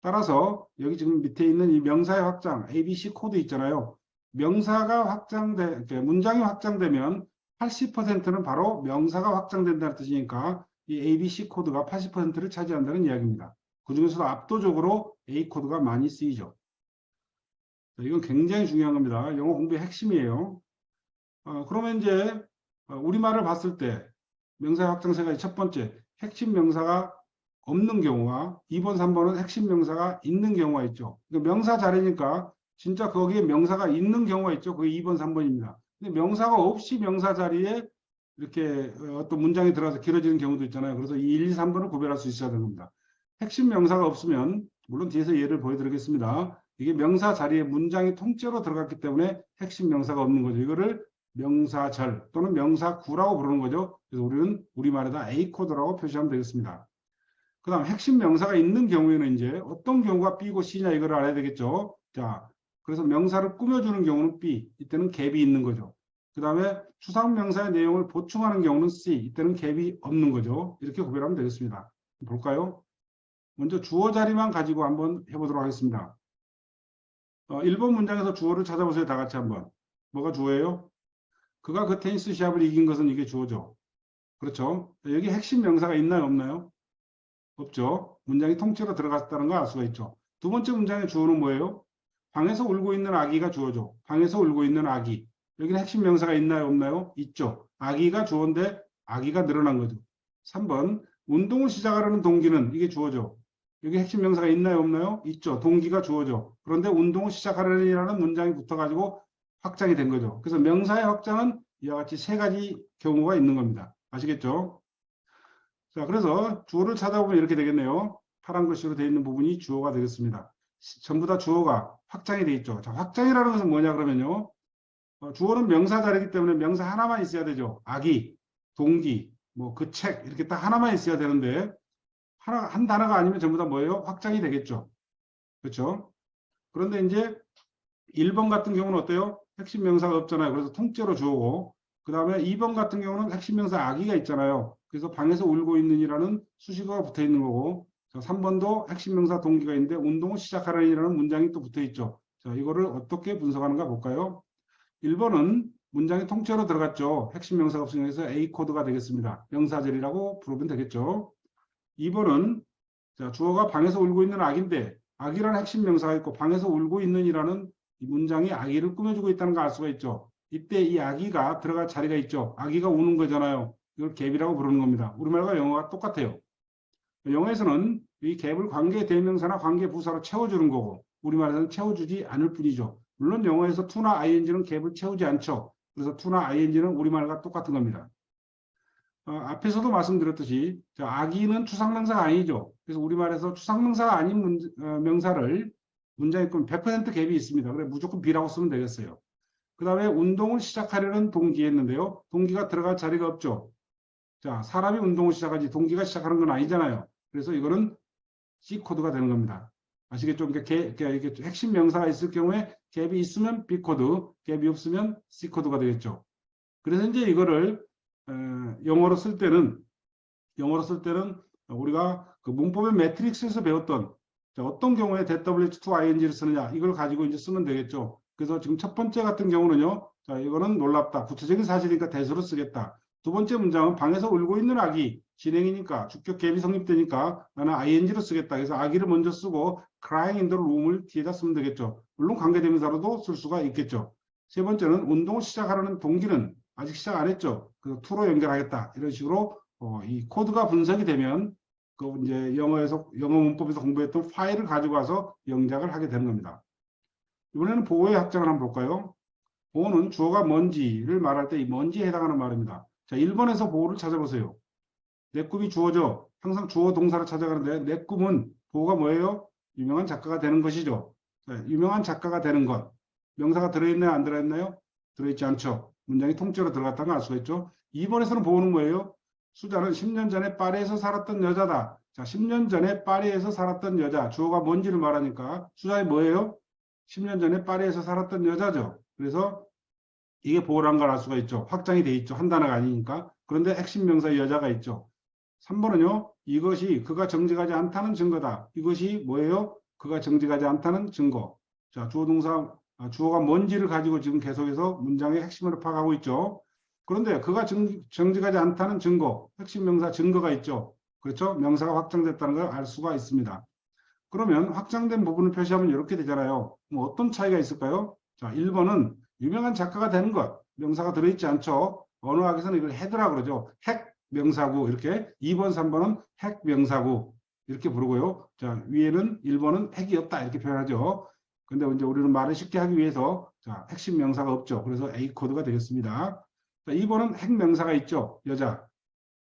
[SPEAKER 1] 따라서 여기 지금 밑에 있는 이 명사의 확장, ABC 코드 있잖아요. 명사가 문장이 확장되면 80%는 바로 명사가 확장된다는 뜻이니까 이 ABC 코드가 80%를 차지한다는 이야기입니다. 그 중에서도 압도적으로 A 코드가 많이 쓰이죠. 이건 굉장히 중요한 겁니다. 영어 공부의 핵심이에요. 그러면 이제 우리말을 봤을 때 명사의 확장세가 첫 번째, 핵심 명사가 없는 경우와 2번, 3번은 핵심 명사가 있는 경우가 있죠. 그러니까 명사 자리니까 진짜 거기에 명사가 있는 경우가 있죠. 그게 2번, 3번입니다. 근데 명사가 없이 명사 자리에 이렇게 어떤 문장이 들어가서 길어지는 경우도 있잖아요. 그래서 이 1, 2, 3번을 구별할 수 있어야 되는 겁니다. 핵심 명사가 없으면 물론 뒤에서 예를 보여드리겠습니다. 이게 명사 자리에 문장이 통째로 들어갔기 때문에 핵심 명사가 없는 거죠. 이거를 명사절 또는 명사구라고 부르는 거죠. 그래서 우리는 우리말에다 A 코드라고 표시하면 되겠습니다. 그 다음 핵심 명사가 있는 경우에는 이제 어떤 경우가 B고 C냐 이걸 알아야 되겠죠. 자, 그래서 명사를 꾸며주는 경우는 B, 이때는 갭이 있는 거죠. 그 다음에 추상명사의 내용을 보충하는 경우는 C, 이때는 갭이 없는 거죠. 이렇게 구별하면 되겠습니다. 볼까요? 먼저 주어 자리만 가지고 한번 해보도록 하겠습니다. 1번 문장에서 주어를 찾아보세요. 다 같이 한번. 뭐가 주어예요? 그가 그 테니스 시합을 이긴 것은 이게 주어죠. 그렇죠? 여기 핵심 명사가 있나요? 없나요? 없죠. 문장이 통째로 들어갔다는 걸 알 수가 있죠. 두 번째 문장의 주어는 뭐예요? 방에서 울고 있는 아기가 주어죠. 방에서 울고 있는 아기. 여기는 핵심 명사가 있나요? 없나요? 있죠. 아기가 주어인데 아기가 늘어난 거죠. 3번 운동을 시작하려는 동기는 이게 주어죠. 여기 핵심 명사가 있나요? 없나요? 있죠. 동기가 주어죠. 그런데 운동을 시작하려는 문장이 붙어가지고 확장이 된 거죠. 그래서 명사의 확장은 이와 같이 세 가지 경우가 있는 겁니다. 아시겠죠? 자, 그래서 주어를 찾아보면 이렇게 되겠네요. 파란 글씨로 되어 있는 부분이 주어가 되겠습니다. 전부 다 주어가 확장이 되어 있죠. 자, 확장이라는 것은 뭐냐 그러면요. 주어는 명사 자리이기 때문에 명사 하나만 있어야 되죠. 아기, 동기, 뭐 그 책 이렇게 딱 하나만 있어야 되는데 한 단어가 아니면 전부 다 뭐예요? 확장이 되겠죠. 그렇죠? 그런데 이제 1번 같은 경우는 어때요? 핵심 명사가 없잖아요. 그래서 통째로 주어고 그 다음에 2번 같은 경우는 핵심 명사 아기가 있잖아요. 그래서 방에서 울고 있는이라는 수식어가 붙어 있는 거고 자, 3번도 핵심 명사 동기가 있는데 운동을 시작하라는 문장이 또 붙어 있죠. 자, 이거를 어떻게 분석하는가 볼까요? 1번은 문장이 통째로 들어갔죠. 핵심 명사가 없으면서 A 코드가 되겠습니다. 명사절이라고 부르면 되겠죠. 2번은 자, 주어가 방에서 울고 있는 아기인데 아기라는 핵심 명사가 있고 방에서 울고 있는이라는 이 문장이 아기를 꾸며주고 있다는 걸 알 수가 있죠. 이때 이 아기가 들어갈 자리가 있죠. 아기가 우는 거잖아요. 이걸 갭이라고 부르는 겁니다. 우리말과 영어가 똑같아요. 영어에서는 이 갭을 관계 대명사나 관계 부사로 채워주는 거고 우리말에서는 채워주지 않을 뿐이죠. 물론 영어에서 to나 ing는 갭을 채우지 않죠. 그래서 to나 ing는 우리말과 똑같은 겁니다. 앞에서도 말씀드렸듯이 아기는 추상명사가 아니죠. 그래서 우리말에서 추상명사가 아닌 명사를 문장에 꾸면 100% 갭이 있습니다. 그래 무조건 B라고 쓰면 되겠어요. 그 다음에 운동을 시작하려는 동기였는데요. 동기가 들어갈 자리가 없죠. 자, 사람이 운동을 시작하지 동기가 시작하는 건 아니잖아요. 그래서 이거는 C 코드가 되는 겁니다. 아시겠죠? 그러니까 이게 핵심 명사가 있을 경우에 갭이 있으면 B 코드, 갭이 없으면 C 코드가 되겠죠. 그래서 이제 이거를 영어로 쓸 때는 우리가 그 문법의 매트릭스에서 배웠던 어떤 경우에 TWH2ING를 쓰느냐 이걸 가지고 이제 쓰면 되겠죠. 그래서 지금 첫 번째 같은 경우는요. 자, 이거는 놀랍다. 구체적인 사실이니까 대수로 쓰겠다. 두 번째 문장은 방에서 울고 있는 아기 진행이니까 주격 갭이 성립되니까 나는 ing로 쓰겠다. 그래서 아기를 먼저 쓰고 crying in the room을 뒤에다 쓰면 되겠죠. 물론 관계대명사로도 쓸 수가 있겠죠. 세 번째는 운동을 시작하려는 동기는 아직 시작 안 했죠. 그래서 to로 연결하겠다. 이런 식으로 이 코드가 분석이 되면 그 이제 영어 문법에서 공부했던 파일을 가지고 와서 영작을 하게 되는 겁니다. 이번에는 보호의 확장을 한번 볼까요? 보호는 주어가 뭔지를 말할 때 이 뭔지에 해당하는 말입니다. 자, 1번에서 보호를 찾아보세요. 내 꿈이 주어죠. 항상 주어 동사를 찾아가는데 내 꿈은 보호가 뭐예요? 유명한 작가가 되는 것이죠. 자, 유명한 작가가 되는 것. 명사가 들어있나요? 안 들어있나요? 들어있지 않죠. 문장이 통째로 들어갔다는 걸 알 수가 있죠. 2번에서는 보는 거예요. 수자는 10년 전에 파리에서 살았던 여자다. 자, 10년 전에 파리에서 살았던 여자. 주어가 뭔지를 말하니까 수자이 뭐예요? 10년 전에 파리에서 살았던 여자죠. 그래서 이게 보호란 걸 알 수가 있죠. 확장이 돼 있죠. 한 단어가 아니니까. 그런데 핵심 명사의 여자가 있죠. 3번은요. 이것이 그가 정직하지 않다는 증거다. 이것이 뭐예요? 그가 정직하지 않다는 증거. 자, 주어 동사 주어가 뭔지를 가지고 지금 계속해서 문장의 핵심으로 파악하고 있죠. 그런데 그가 정직하지 않다는 증거, 핵심 명사 증거가 있죠. 그렇죠? 명사가 확장됐다는 걸 알 수가 있습니다. 그러면 확장된 부분을 표시하면 이렇게 되잖아요. 뭐 어떤 차이가 있을까요? 자, 1번은 유명한 작가가 되는 것. 명사가 들어있지 않죠. 언어학에서는 이걸 헤드라고 그러죠. 핵 명사구 이렇게. 2번, 3번은 핵 명사구 이렇게 부르고요. 자, 위에는 1번은 핵이 없다 이렇게 표현하죠. 근데 이제 우리는 말을 쉽게 하기 위해서 자, 핵심 명사가 없죠. 그래서 A 코드가 되겠습니다. 자, 2번은 핵 명사가 있죠. 여자.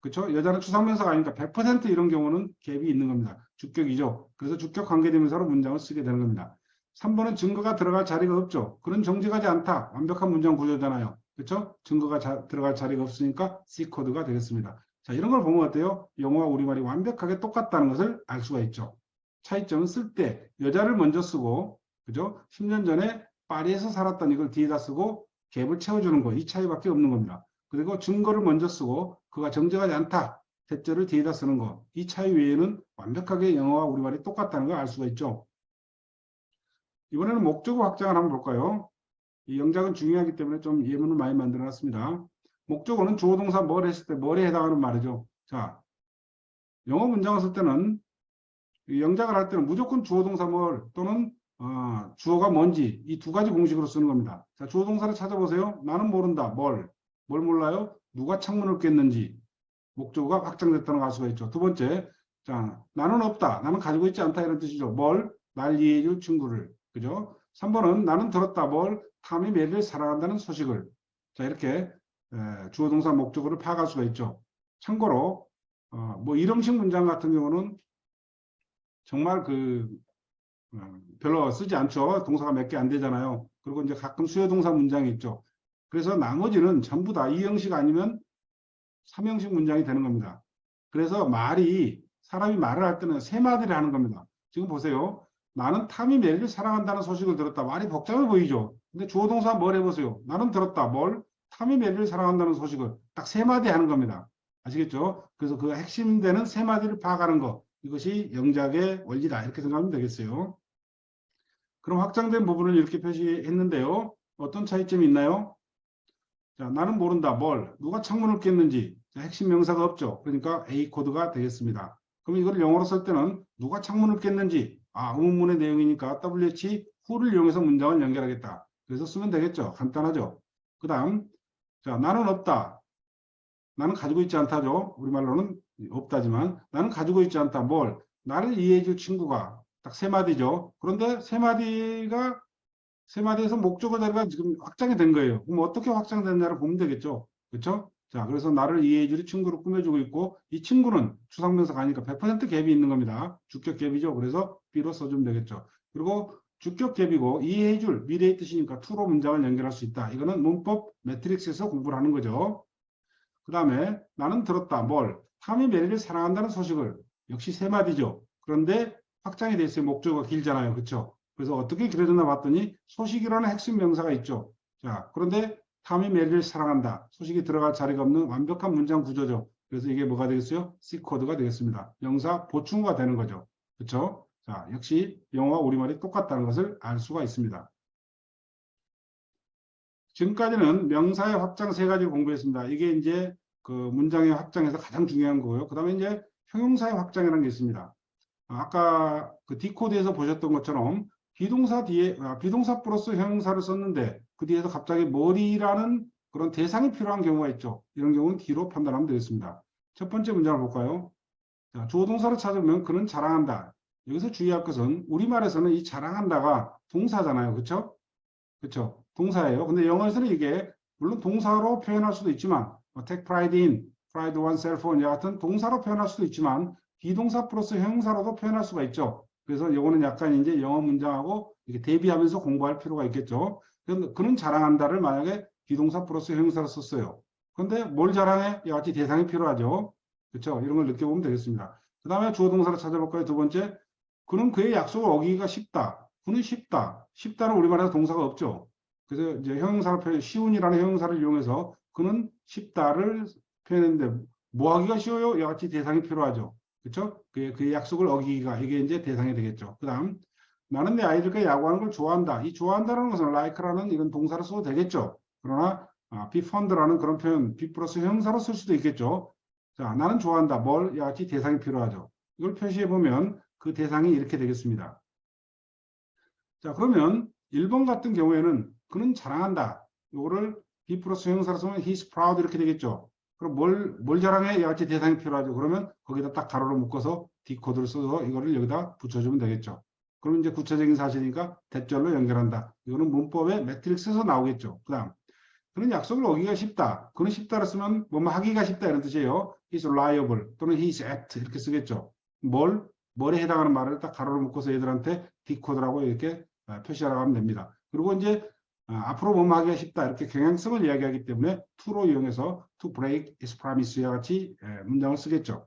[SPEAKER 1] 그렇죠? 여자는 추상명사가 아니니까 100% 이런 경우는 갭이 있는 겁니다. 주격이죠. 그래서 주격 관계대명사로 문장을 쓰게 되는 겁니다. 3번은 증거가 들어갈 자리가 없죠. 그는 정직하지 않다. 완벽한 문장 구조잖아요. 그렇죠? 증거가 들어갈 자리가 없으니까 C 코드가 되겠습니다. 자, 이런 걸 보면 어때요? 영어와 우리말이 완벽하게 똑같다는 것을 알 수가 있죠. 차이점은 쓸 때 여자를 먼저 쓰고 그죠? 10년 전에 파리에서 살았던 이걸 뒤에다 쓰고 갭을 채워주는 거. 이 차이밖에 없는 겁니다. 그리고 증거를 먼저 쓰고 그가 정직하지 않다. 대절을 뒤에다 쓰는 거. 이 차이 외에는 완벽하게 영어와 우리말이 똑같다는 걸 알 수가 있죠. 이번에는 목적어 확장을 한번 볼까요? 이 영작은 중요하기 때문에 좀 예문을 많이 만들어 놨습니다. 목적어는 주어 동사 뭘 했을 때 뭘에 해당하는 말이죠. 자, 영어 문장을 쓸 때는 영작을 할 때는 무조건 주어 동사 뭘 또는 주어가 뭔지 이 두 가지 공식으로 쓰는 겁니다. 자, 주어 동사를 찾아보세요. 나는 모른다. 뭘 몰라요? 누가 창문을 깼는지. 목적어가 확장됐다는 걸 알 수가 있죠. 두 번째, 자, 나는 없다. 나는 가지고 있지 않다. 이런 뜻이죠. 뭘? 날 이해해줄 친구를. 그죠? 3번은 나는 들었다. 뭘? 탐이 메리를 사랑한다는 소식을. 자, 이렇게 주어 동사 목적어를 파악할 수가 있죠. 참고로 뭐 이름식 문장 같은 경우는 정말 별로 쓰지 않죠. 동사가 몇 개 안 되잖아요. 그리고 이제 가끔 수요 동사 문장이 있죠. 그래서 나머지는 전부 다 이 형식 아니면 3형식 문장이 되는 겁니다. 그래서 사람이 말을 할 때는 세 마디를 하는 겁니다. 지금 보세요. 나는 탐이 메리를 사랑한다는 소식을 들었다. 말이 복잡해 보이죠? 근데 주어 동사 뭘 해보세요. 나는 들었다. 뭘? 탐이 메리를 사랑한다는 소식을 딱 세 마디 하는 겁니다. 아시겠죠? 그래서 그 핵심되는 세 마디를 파악하는 것. 이것이 영작의 원리다. 이렇게 생각하면 되겠어요. 그럼 확장된 부분을 이렇게 표시했는데요. 어떤 차이점이 있나요? 자, 나는 모른다. 뭘? 누가 창문을 깼는지. 자, 핵심 명사가 없죠. 그러니까 A 코드가 되겠습니다. 그럼 이걸 영어로 쓸 때는 누가 창문을 깼는지. 의문문의 내용이니까 WH who를 이용해서 문장을 연결하겠다. 그래서 쓰면 되겠죠. 간단하죠. 그 다음, 자, 나는 없다. 나는 가지고 있지 않다죠. 우리말로는 없다지만 나는 가지고 있지 않다. 뭘? 나를 이해해 줄 친구가 딱 세 마디죠. 그런데 세 마디에서 목적어 자리가 지금 확장이 된 거예요. 그럼 어떻게 확장됐냐를 보면 되겠죠. 그렇죠? 자, 그래서 나를 이해해 줄 친구로 꾸며주고 있고 이 친구는 추상명사가 아니니까 100% 갭이 있는 겁니다. 주격 갭이죠. 그래서 B로 써주면 되겠죠. 그리고 주격 갭이고 이해해 줄 미래의 뜻이니까 to로 문장을 연결할 수 있다. 이거는 문법 매트릭스에서 공부를 하는 거죠. 그 다음에 나는 들었다. 뭘? 탐이 메리를 사랑한다는 소식을. 역시 세 마디죠. 그런데 확장이 돼 있어요. 목적어가 길잖아요. 그렇죠? 그래서 어떻게 길어졌나 봤더니 소식이라는 핵심 명사가 있죠. 자, 그런데 탐이 메리를 사랑한다. 소식이 들어갈 자리가 없는 완벽한 문장 구조죠. 그래서 이게 뭐가 되겠어요? C 코드가 되겠습니다. 명사 보충어가 되는 거죠. 그렇죠? 자, 역시 영어와 우리말이 똑같다는 것을 알 수가 있습니다. 지금까지는 명사의 확장 세 가지를 공부했습니다. 이게 이제 그 문장의 확장에서 가장 중요한 거고요. 그 다음에 이제 형용사의 확장이라는 게 있습니다. 아까 그 D코드에서 보셨던 것처럼 비동사 플러스 형용사를 썼는데 그 뒤에서 갑자기 머리라는 그런 대상이 필요한 경우가 있죠. 이런 경우는 D로 판단하면 되겠습니다. 첫 번째 문장을 볼까요? 자, 주어 동사를 찾으면 그는 자랑한다. 여기서 주의할 것은 우리말에서는 이 자랑한다가 동사잖아요. 그렇죠? 그렇죠. 동사예요. 근데 영어에서는 이게 물론 동사로 표현할 수도 있지만 take pride in, pride oneself on 같은 동사로 표현할 수도 있지만 비동사 플러스 형용사로도 표현할 수가 있죠. 그래서 이거는 약간 이제 영어 문장하고 이렇게 대비하면서 공부할 필요가 있겠죠. 그는 자랑한다를 만약에 비동사 플러스 형용사로 썼어요. 그런데 뭘 자랑해? 이와 같이 대상이 필요하죠. 그렇죠? 이런 걸 느껴보면 되겠습니다. 그 다음에 주어 동사를 찾아볼까요? 두 번째, 그는 그의 약속을 어기기가 쉽다. 그는 쉽다. 쉽다는 우리말에서 동사가 없죠. 그래서 이제 형용사를 표현, 쉬운이라는 형용사를 이용해서 그는 쉽다를 표현했는데 뭐 하기가 쉬워요? 이와 같이 대상이 필요하죠. 그렇죠? 그의 약속을 어기기가 이게 이제 대상이 되겠죠. 그 다음 나는 내 아이들과 야구하는 걸 좋아한다. 이 좋아한다는 것은 like라는 이런 동사를 써도 되겠죠. 그러나 be fond라는 그런 표현, be 플러스 형용사로 쓸 수도 있겠죠. 자, 나는 좋아한다. 뭘 이와 같이 대상이 필요하죠. 이걸 표시해 보면 그 대상이 이렇게 되겠습니다. 자, 그러면 1번 같은 경우에는 그는 자랑한다. 이거를 be 플러스 형용사로 쓰면 he's proud 이렇게 되겠죠. 그럼 뭘 자랑해? 이와 같이 대상이 필요하죠. 그러면 거기다 딱 가로로 묶어서 D코드를 써서 이거를 여기다 붙여주면 되겠죠. 그럼 이제 구체적인 사실이니까 대절로 연결한다. 이거는 문법의 매트릭스에서 나오겠죠. 그 다음, 그는 약속을 어기기가 쉽다. 그는 쉽다를 쓰면 뭐뭐 하기가 쉽다 이런 뜻이에요. He's reliable 또는 he's apt 이렇게 쓰겠죠. 뭘에 해당하는 말을 딱 가로로 묶어서 얘들한테 디코드라고 이렇게 표시하라고 하면 됩니다. 그리고 이제 앞으로 뭐뭐 하기가 쉽다 이렇게 경향성을 이야기하기 때문에 to로 이용해서 to break his promise와 같이 문장을 쓰겠죠.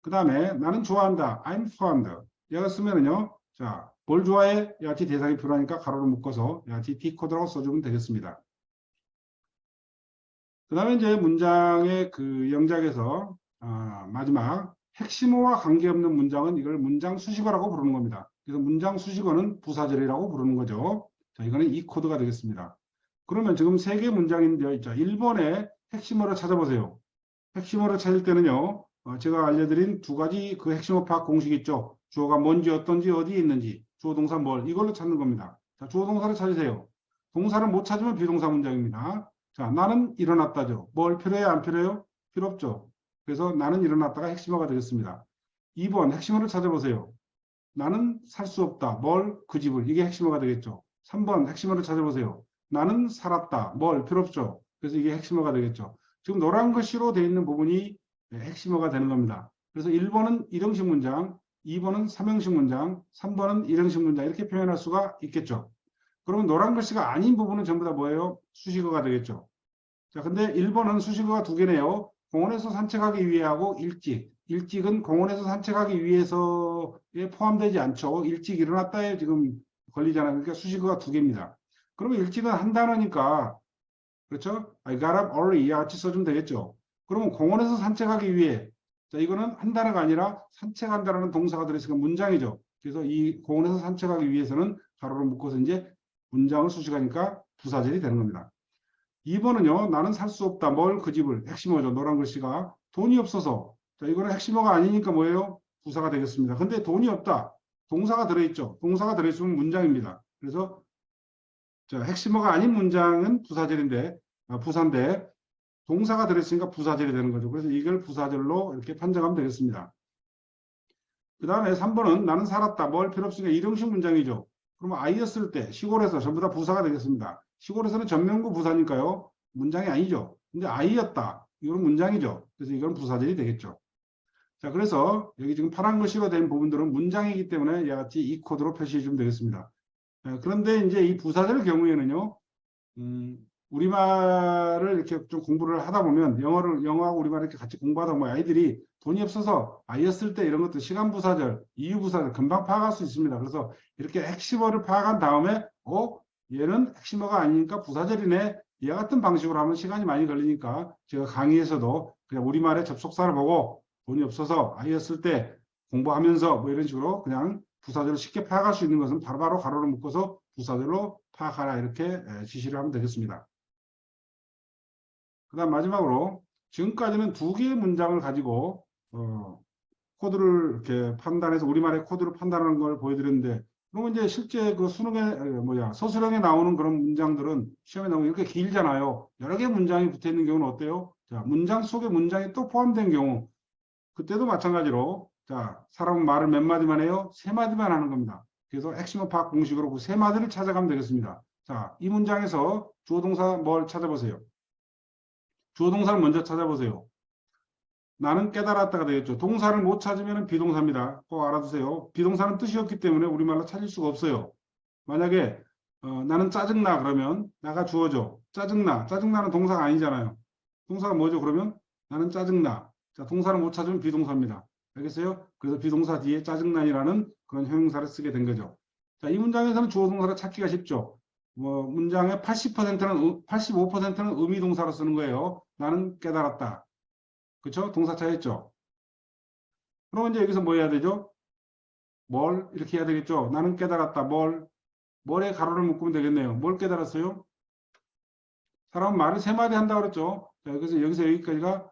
[SPEAKER 1] 그 다음에 나는 좋아한다. I'm fond. 얘가 쓰면은요. 자, 뭘 좋아해? 같이 대상이 필요하니까 가로로 묶어서 같이 디코드라고 써주면 되겠습니다. 그 다음에 이제 문장의 그 영작에서 마지막 핵심어와 관계없는 문장은 이걸 문장 수식어라고 부르는 겁니다. 그래서 문장 수식어는 부사절이라고 부르는 거죠. 자, 이거는 이 코드가 되겠습니다. 그러면 지금 세 개 문장인데요. 자, 1번에 핵심어를 찾아보세요. 핵심어를 찾을 때는요. 제가 알려드린 두 가지 그 핵심어 파악 공식 있죠. 주어가 뭔지 어떤지 어디에 있는지 주어 동사 뭘 이걸로 찾는 겁니다. 자, 주어 동사를 찾으세요. 동사를 못 찾으면 비동사 문장입니다. 자, 나는 일어났다죠. 뭘 필요해요? 안 필요해요? 필요 없죠. 그래서 나는 일어났다가 핵심어가 되겠습니다. 2번 핵심어를 찾아보세요. 나는 살 수 없다. 뭘? 그 집을. 이게 핵심어가 되겠죠. 3번 핵심어를 찾아보세요. 나는 살았다. 뭘? 필요 없죠. 그래서 이게 핵심어가 되겠죠. 지금 노란 글씨로 되어 있는 부분이 핵심어가 되는 겁니다. 그래서 1번은 일형식 문장, 2번은 삼형식 문장, 3번은 일형식 문장 이렇게 표현할 수가 있겠죠. 그러면 노란 글씨가 아닌 부분은 전부 다 뭐예요? 수식어가 되겠죠. 자, 근데 1번은 수식어가 두 개네요. 공원에서 산책하기 위해하고 일찍. 일찍은 공원에서 산책하기 위해서에 포함되지 않죠. 일찍 일어났다에 지금 걸리잖아요. 그러니까 수식어가 두 개입니다. 그러면 일찍은 한 단어니까 그렇죠? I got up early 같이 써주면 되겠죠. 그러면 공원에서 산책하기 위해 자, 이거는 한 단어가 아니라 산책한다라는 동사가 들어있으니까 문장이죠. 그래서 이 공원에서 산책하기 위해서는 가로로 묶어서 이제 문장을 수식하니까 부사절이 되는 겁니다. 2번은요. 나는 살 수 없다. 뭘? 그 집을. 핵심어죠. 노란 글씨가. 돈이 없어서. 자, 이거는 핵심어가 아니니까 뭐예요? 부사가 되겠습니다. 근데 돈이 없다. 동사가 들어있죠. 동사가 들어있으면 문장입니다. 그래서 자, 핵심어가 아닌 문장은 부사절인데, 부사인데 동사가 들어있으니까 부사절이 되는 거죠. 그래서 이걸 부사절로 이렇게 판정하면 되겠습니다. 그 다음에 3번은 나는 살았다. 뭘 필요 없으니까 일형식 문장이죠. 그러면 아이였을 때 시골에서 전부 다 부사가 되겠습니다. 시골에서는 전면구 부사니까요. 문장이 아니죠. 근데 아이였다. 이건 문장이죠. 그래서 이건 부사절이 되겠죠. 자, 그래서 여기 지금 파란 글씨로 된 부분들은 문장이기 때문에 이와 같이 이 코드로 표시해 주면 되겠습니다. 그런데 이제 이 부사절 경우에는요. 우리말을 이렇게 좀 공부를 하다 보면 영어하고 우리말 이렇게 같이 공부하다 보면 아이들이 돈이 없어서 아이였을 때 이런 것들 시간 부사절, 이유 부사절 금방 파악할 수 있습니다. 그래서 이렇게 핵심어를 파악한 다음에 얘는 핵심어가 아니니까 부사절이네. 이와 같은 방식으로 하면 시간이 많이 걸리니까 제가 강의에서도 그냥 우리말의 접속사를 보고 돈이 없어서 아이였을 때 공부하면서 뭐 이런 식으로 그냥 부사절을 쉽게 파악할 수 있는 것은 바로바로 가로로 묶어서 부사절로 파악하라 이렇게 지시를 하면 되겠습니다. 그 다음 마지막으로 지금까지는 두 개의 문장을 가지고 코드를 이렇게 판단해서 우리말의 코드를 판단하는 걸 보여드렸는데 그러면 이제 실제 그 수능에 서술형에 나오는 그런 문장들은 시험에 나오면 이렇게 길잖아요. 여러 개의 문장이 붙어 있는 경우는 어때요? 자, 문장 속에 문장이 또 포함된 경우 그때도 마찬가지로 자, 사람은 말을 몇 마디만 해요? 세 마디만 하는 겁니다. 그래서 핵심어 파악 공식으로 그 세 마디를 찾아가면 되겠습니다. 자, 이 문장에서 주어 동사 뭘 찾아보세요. 주어 동사를 먼저 찾아보세요. 나는 깨달았다가 되겠죠. 동사를 못 찾으면 비동사입니다. 꼭 알아두세요. 비동사는 뜻이 없기 때문에 우리말로 찾을 수가 없어요. 만약에 나는 짜증나 그러면 나가 주어져. 짜증나. 짜증나는 동사가 아니잖아요. 동사가 뭐죠? 그러면 나는 짜증나. 자, 동사를 못 찾으면 비동사입니다. 알겠어요? 그래서 비동사 뒤에 짜증난이라는 그런 형용사를 쓰게 된 거죠. 자, 이 문장에서는 주어 동사를 찾기가 쉽죠. 뭐 문장의 80%는 85%는 의미 동사로 쓰는 거예요. 나는 깨달았다. 그렇죠? 동사차였죠. 그럼 이제 여기서 뭐 해야 되죠? 뭘 이렇게 해야 되겠죠? 나는 깨달았다. 뭘에 가로를 묶으면 되겠네요. 뭘 깨달았어요? 사람은 말을 세 마디 한다고 그랬죠. 자, 그래서 여기서 여기까지가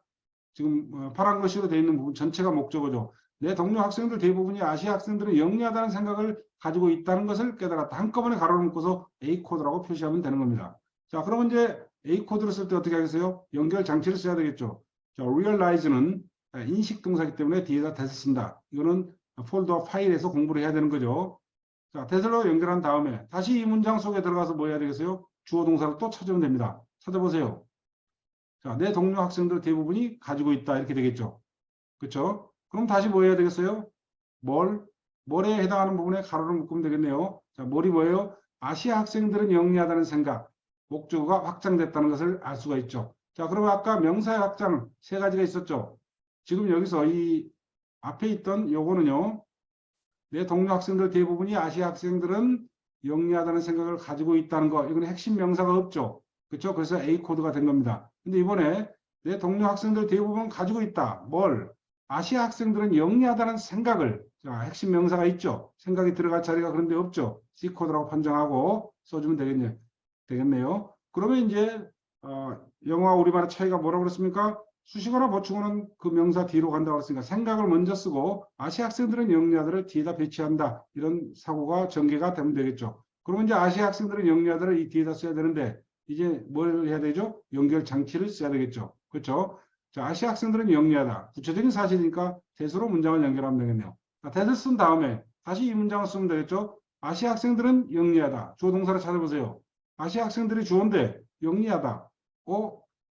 [SPEAKER 1] 지금 파란 글씨로 되어 있는 부분 전체가 목적어죠. 내 동료 학생들 대부분이 아시아 학생들은 영리하다는 생각을 가지고 있다는 것을 깨달았다. 한꺼번에 가로를 묶어서 A 코드라고 표시하면 되는 겁니다. 자, 그러면 이제 A 코드를 쓸 때 어떻게 하겠어요? 연결 장치를 써야 되겠죠. 자, realize는 인식 동사이기 때문에 뒤에다 대서 쓴다. 이거는 폴더와 파일에서 공부를 해야 되는 거죠. 자, 대설로 연결한 다음에 다시 이 문장 속에 들어가서 뭐 해야 되겠어요? 주어 동사를 또 찾으면 됩니다. 찾아보세요. 자, 내 동료 학생들 대부분이 가지고 있다. 이렇게 되겠죠. 그렇죠? 그럼 다시 뭐 해야 되겠어요? 뭘에 해당하는 부분에 가로를 묶으면 되겠네요. 자, 뭘이 뭐예요? 아시아 학생들은 영리하다는 생각, 목적어가 확장됐다는 것을 알 수가 있죠. 자, 그러면 아까 명사의 확장 세 가지가 있었죠. 지금 여기서 이 앞에 있던 요거는요. 내 동료 학생들 대부분이 아시아 학생들은 영리하다는 생각을 가지고 있다는 거. 이건 핵심 명사가 없죠. 그렇죠? 그래서 A 코드가 된 겁니다. 근데 이번에 내 동료 학생들 대부분 가지고 있다. 뭘? 아시아 학생들은 영리하다는 생각을. 자, 핵심 명사가 있죠. 생각이 들어갈 자리가 그런데 없죠. C 코드라고 판정하고 써주면 되겠네요. 그러면 이제 영어와 우리말의 차이가 뭐라고 그랬습니까? 수식어나 보충어는 그 명사 뒤로 간다고 했으니까 생각을 먼저 쓰고 아시아 학생들은 영리하다를 뒤에다 배치한다. 이런 사고가 전개가 되면 되겠죠. 그러면 이제 아시아 학생들은 영리하다를 이 뒤에다 써야 되는데 이제 뭘 해야 되죠? 연결 장치를 써야 되겠죠. 그렇죠? 자, 아시아 학생들은 영리하다. 구체적인 사실이니까 대수로 문장을 연결하면 되겠네요. 자, 대수 쓴 다음에 다시 이 문장을 쓰면 되겠죠? 아시아 학생들은 영리하다. 주어 동사를 찾아보세요. 아시아 학생들이 주어인데 영리하다.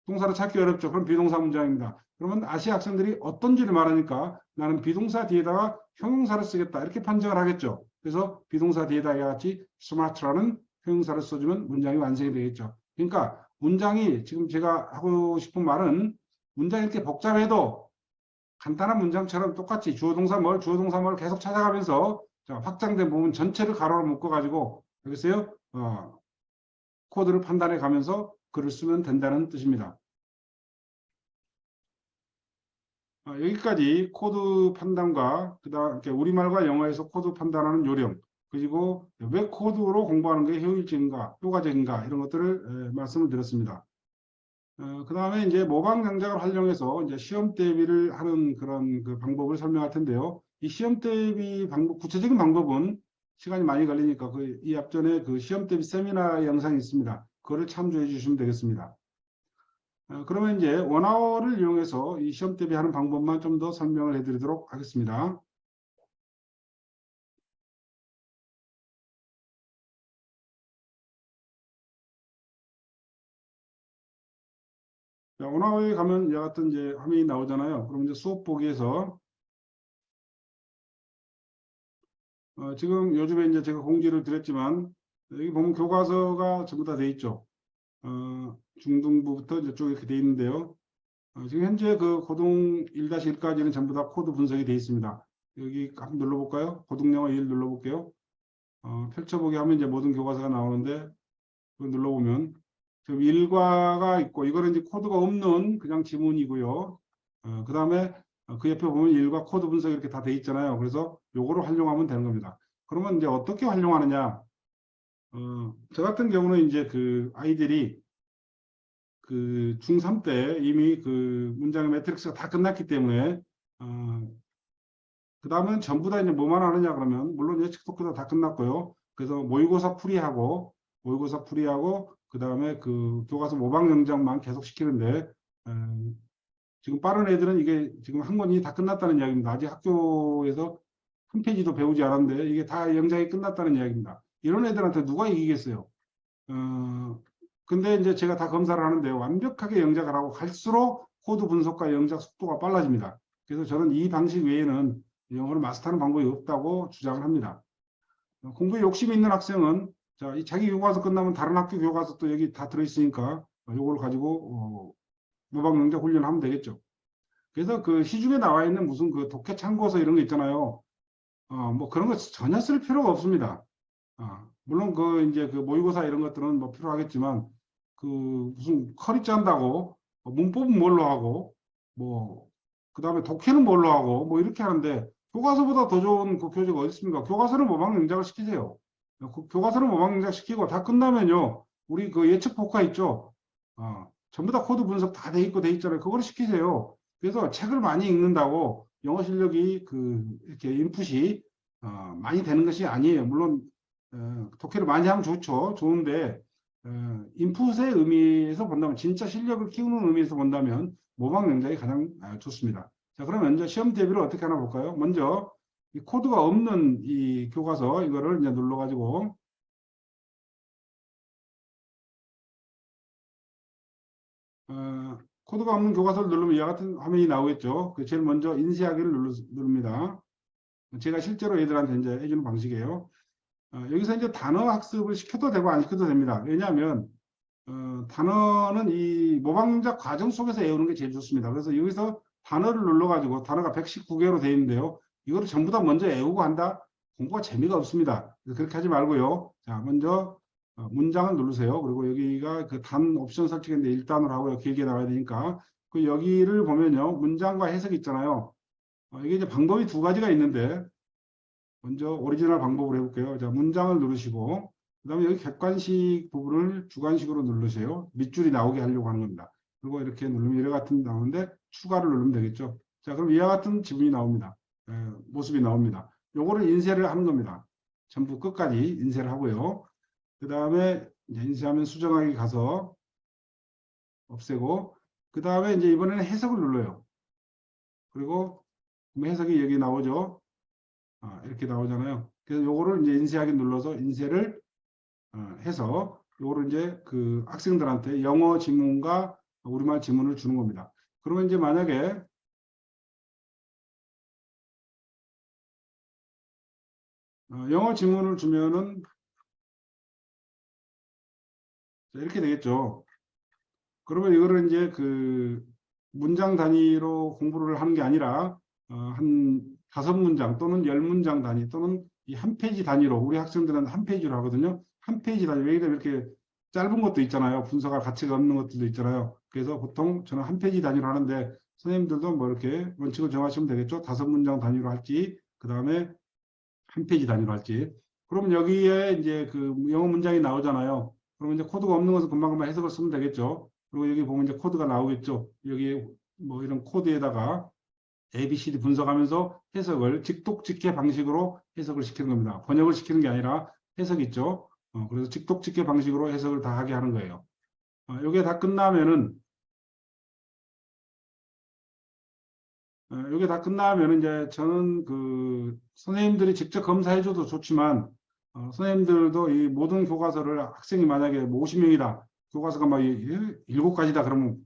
[SPEAKER 1] 동사를 찾기 어렵죠. 그럼 비동사 문장입니다. 그러면 아시아 학생들이 어떤지를 말하니까 나는 비동사 뒤에다가 형용사를 쓰겠다. 이렇게 판정을 하겠죠. 그래서 비동사 뒤에다 이와 같이 smart라는 형용사를 써주면 문장이 완성이 되겠죠. 그러니까 문장이 지금 제가 하고 싶은 말은 문장이 이렇게 복잡해도 간단한 문장처럼 똑같이 주어 동사 뭘 계속 찾아가면서 확장된 부분 전체를 가로로 묶어가지고 알겠어요? 코드를 판단해 가면서 글을 쓰면 된다는 뜻입니다. 여기까지 코드 판단과 그다음 우리말과 영어에서 코드 판단하는 요령 그리고 왜 코드로 공부하는 게 효율적인가, 효과적인가 이런 것들을 말씀을 드렸습니다. 그 다음에 이제 모방 장작을 활용해서 이제 시험 대비를 하는 그런 그 방법을 설명할 텐데요. 이 시험 대비 방법, 구체적인 방법은 시간이 많이 걸리니까 이 앞전에 그 시험 대비 세미나 영상이 있습니다. 그거를 참조해 주시면 되겠습니다. 그러면 이제 원어를 이용해서 이 시험 대비하는 방법만 좀 더 설명을 해드리도록 하겠습니다. 자, 원어에 가면 이와 같은 이제 화면이 나오잖아요. 그럼 이제 수업 보기에서 지금 요즘에 이제 제가 공지를 드렸지만 여기 보면 교과서가 전부 다 돼 있죠. 중등부부터 이제 쭉 이렇게 돼 있는데요. 지금 현재 그 고등 1-1까지는 전부 다 코드 분석이 돼 있습니다. 여기 한번 눌러볼까요? 고등영어 1 눌러볼게요. 펼쳐보기 하면 이제 모든 교과서가 나오는데 그거 눌러보면 지금 일과가 있고 이거는 이제 코드가 없는 그냥 지문이고요. 그 다음에 그 옆에 보면 일과 코드 분석이 이렇게 다 돼 있잖아요. 그래서 요거를 활용하면 되는 겁니다. 그러면 이제 어떻게 활용하느냐? 저 같은 경우는 이제 그 아이들이 그 중3 때 이미 그 문장의 매트릭스가 다 끝났기 때문에 그 다음은 전부 다 이제 뭐만 하느냐 그러면 물론 예측 토크도 다 끝났고요. 그래서 모의고사 풀이하고 그 다음에 그 교과서 모방 영작만 계속 시키는데 지금 빠른 애들은 이게 지금 한 권이 다 끝났다는 이야기입니다. 아직 학교에서 한 페이지도 배우지 않았는데 이게 다 영작이 끝났다는 이야기입니다. 이런 애들한테 누가 이기겠어요? 근데 이제 제가 다 검사를 하는데 완벽하게 영작을 하고 갈수록 코드 분석과 영작 속도가 빨라집니다. 그래서 저는 이 방식 외에는 영어를 마스터하는 방법이 없다고 주장을 합니다. 공부에 욕심이 있는 학생은 자, 이 자기 교과서 끝나면 다른 학교 교과서 또 여기 다 들어있으니까 요걸 가지고 모방 능력 훈련하면 되겠죠. 그래서 그 시중에 나와 있는 무슨 그 독해 참고서 이런 거 있잖아요. 뭐 그런 거 전혀 쓸 필요가 없습니다. 물론 그 이제 그 모의고사 이런 것들은 뭐 필요하겠지만 그 무슨 커리 짠다고 문법은 뭘로 하고 뭐 그다음에 독해는 뭘로 하고 뭐 이렇게 하는데 교과서보다 더 좋은 그 교재가 어디 있습니까? 교과서는 모방 능력을 시키세요. 교과서는 모방 능력 시키고 다 끝나면요. 우리 그 예측 포카 있죠. 전부 다 코드 분석 다 돼 있고 돼 있잖아요. 그걸 시키세요. 그래서 책을 많이 읽는다고 영어 실력이 그 이렇게 인풋이 많이 되는 것이 아니에요. 물론 독해를 많이 하면 좋죠. 좋은데 인풋의 의미에서 본다면 진짜 실력을 키우는 의미에서 본다면 모방 능력이 가장 좋습니다. 자, 그러면 이제 시험 대비를 어떻게 하나 볼까요? 먼저 이 코드가 없는 이 교과서 이거를 이제 눌러가지고 코드가 없는 교과서를 누르면 이와 같은 화면이 나오겠죠. 그 제일 먼저 인쇄하기를 누릅니다. 제가 실제로 애들한테 이제 해주는 방식이에요. 여기서 이제 단어 학습을 시켜도 되고 안 시켜도 됩니다. 왜냐하면 단어는 이 모방문자 과정 속에서 외우는 게 제일 좋습니다. 그래서 여기서 단어를 눌러가지고 단어가 119개로 되어 있는데요. 이거를 전부 다 먼저 외우고 한다? 공부가 재미가 없습니다. 그렇게 하지 말고요. 자, 먼저 문장을 누르세요. 그리고 여기가 그 단 옵션 설정인데 1단으로 하고요. 길게 나와야 되니까. 그 여기를 보면요. 문장과 해석이 있잖아요. 이게 이제 방법이 두 가지가 있는데 먼저 오리지널 방법으로 해볼게요. 자, 문장을 누르시고 그 다음에 여기 객관식 부분을 주관식으로 누르세요. 밑줄이 나오게 하려고 하는 겁니다. 그리고 이렇게 누르면 이와 같은 나오는데 추가를 누르면 되겠죠. 자, 그럼 이와 같은 지문이 나옵니다. 모습이 나옵니다. 요거를 인쇄를 하는 겁니다. 전부 끝까지 인쇄를 하고요. 그 다음에 인쇄하면 수정하기 가서 없애고 그 다음에 이제 이번에는 해석을 눌러요. 그리고 해석이 여기 나오죠. 이렇게 나오잖아요. 그래서 요거를 이제 인쇄하기 눌러서 인쇄를 해서 요거를 이제 그 학생들한테 영어 지문과 우리말 지문을 주는 겁니다. 그러면 이제 만약에 영어 지문을 주면은 이렇게 되겠죠. 그러면 이거를 이제 그 문장 단위로 공부를 하는 게 아니라 한 5문장 또는 10문장 단위 또는 이 한 페이지 단위로 우리 학생들은 한 페이지로 하거든요. 한 페이지 단위. 왜 이렇게 짧은 것도 있잖아요. 분석할 가치가 없는 것들도 있잖아요. 그래서 보통 저는 한 페이지 단위로 하는데 선생님들도 뭐 이렇게 원칙을 정하시면 되겠죠. 5문장 단위로 할지 그 다음에 한 페이지 단위로 할지. 그럼 여기에 이제 그 영어 문장이 나오잖아요. 그러면 이제 코드가 없는 것은 금방금방 해석을 쓰면 되겠죠. 그리고 여기 보면 이제 코드가 나오겠죠. 여기 뭐 이런 코드에다가 ABCD 분석하면서 해석을 직독직해 방식으로 해석을 시키는 겁니다. 번역을 시키는 게 아니라 해석 있죠. 그래서 직독직해 방식으로 해석을 다 하게 하는 거예요. 이게 다 끝나면은 이게 다 끝나면 이제 저는 그 선생님들이 직접 검사해줘도 좋지만 선생님들도 이 모든 교과서를 학생이 만약에 뭐 50명이다 교과서가 막 7가지다 그러면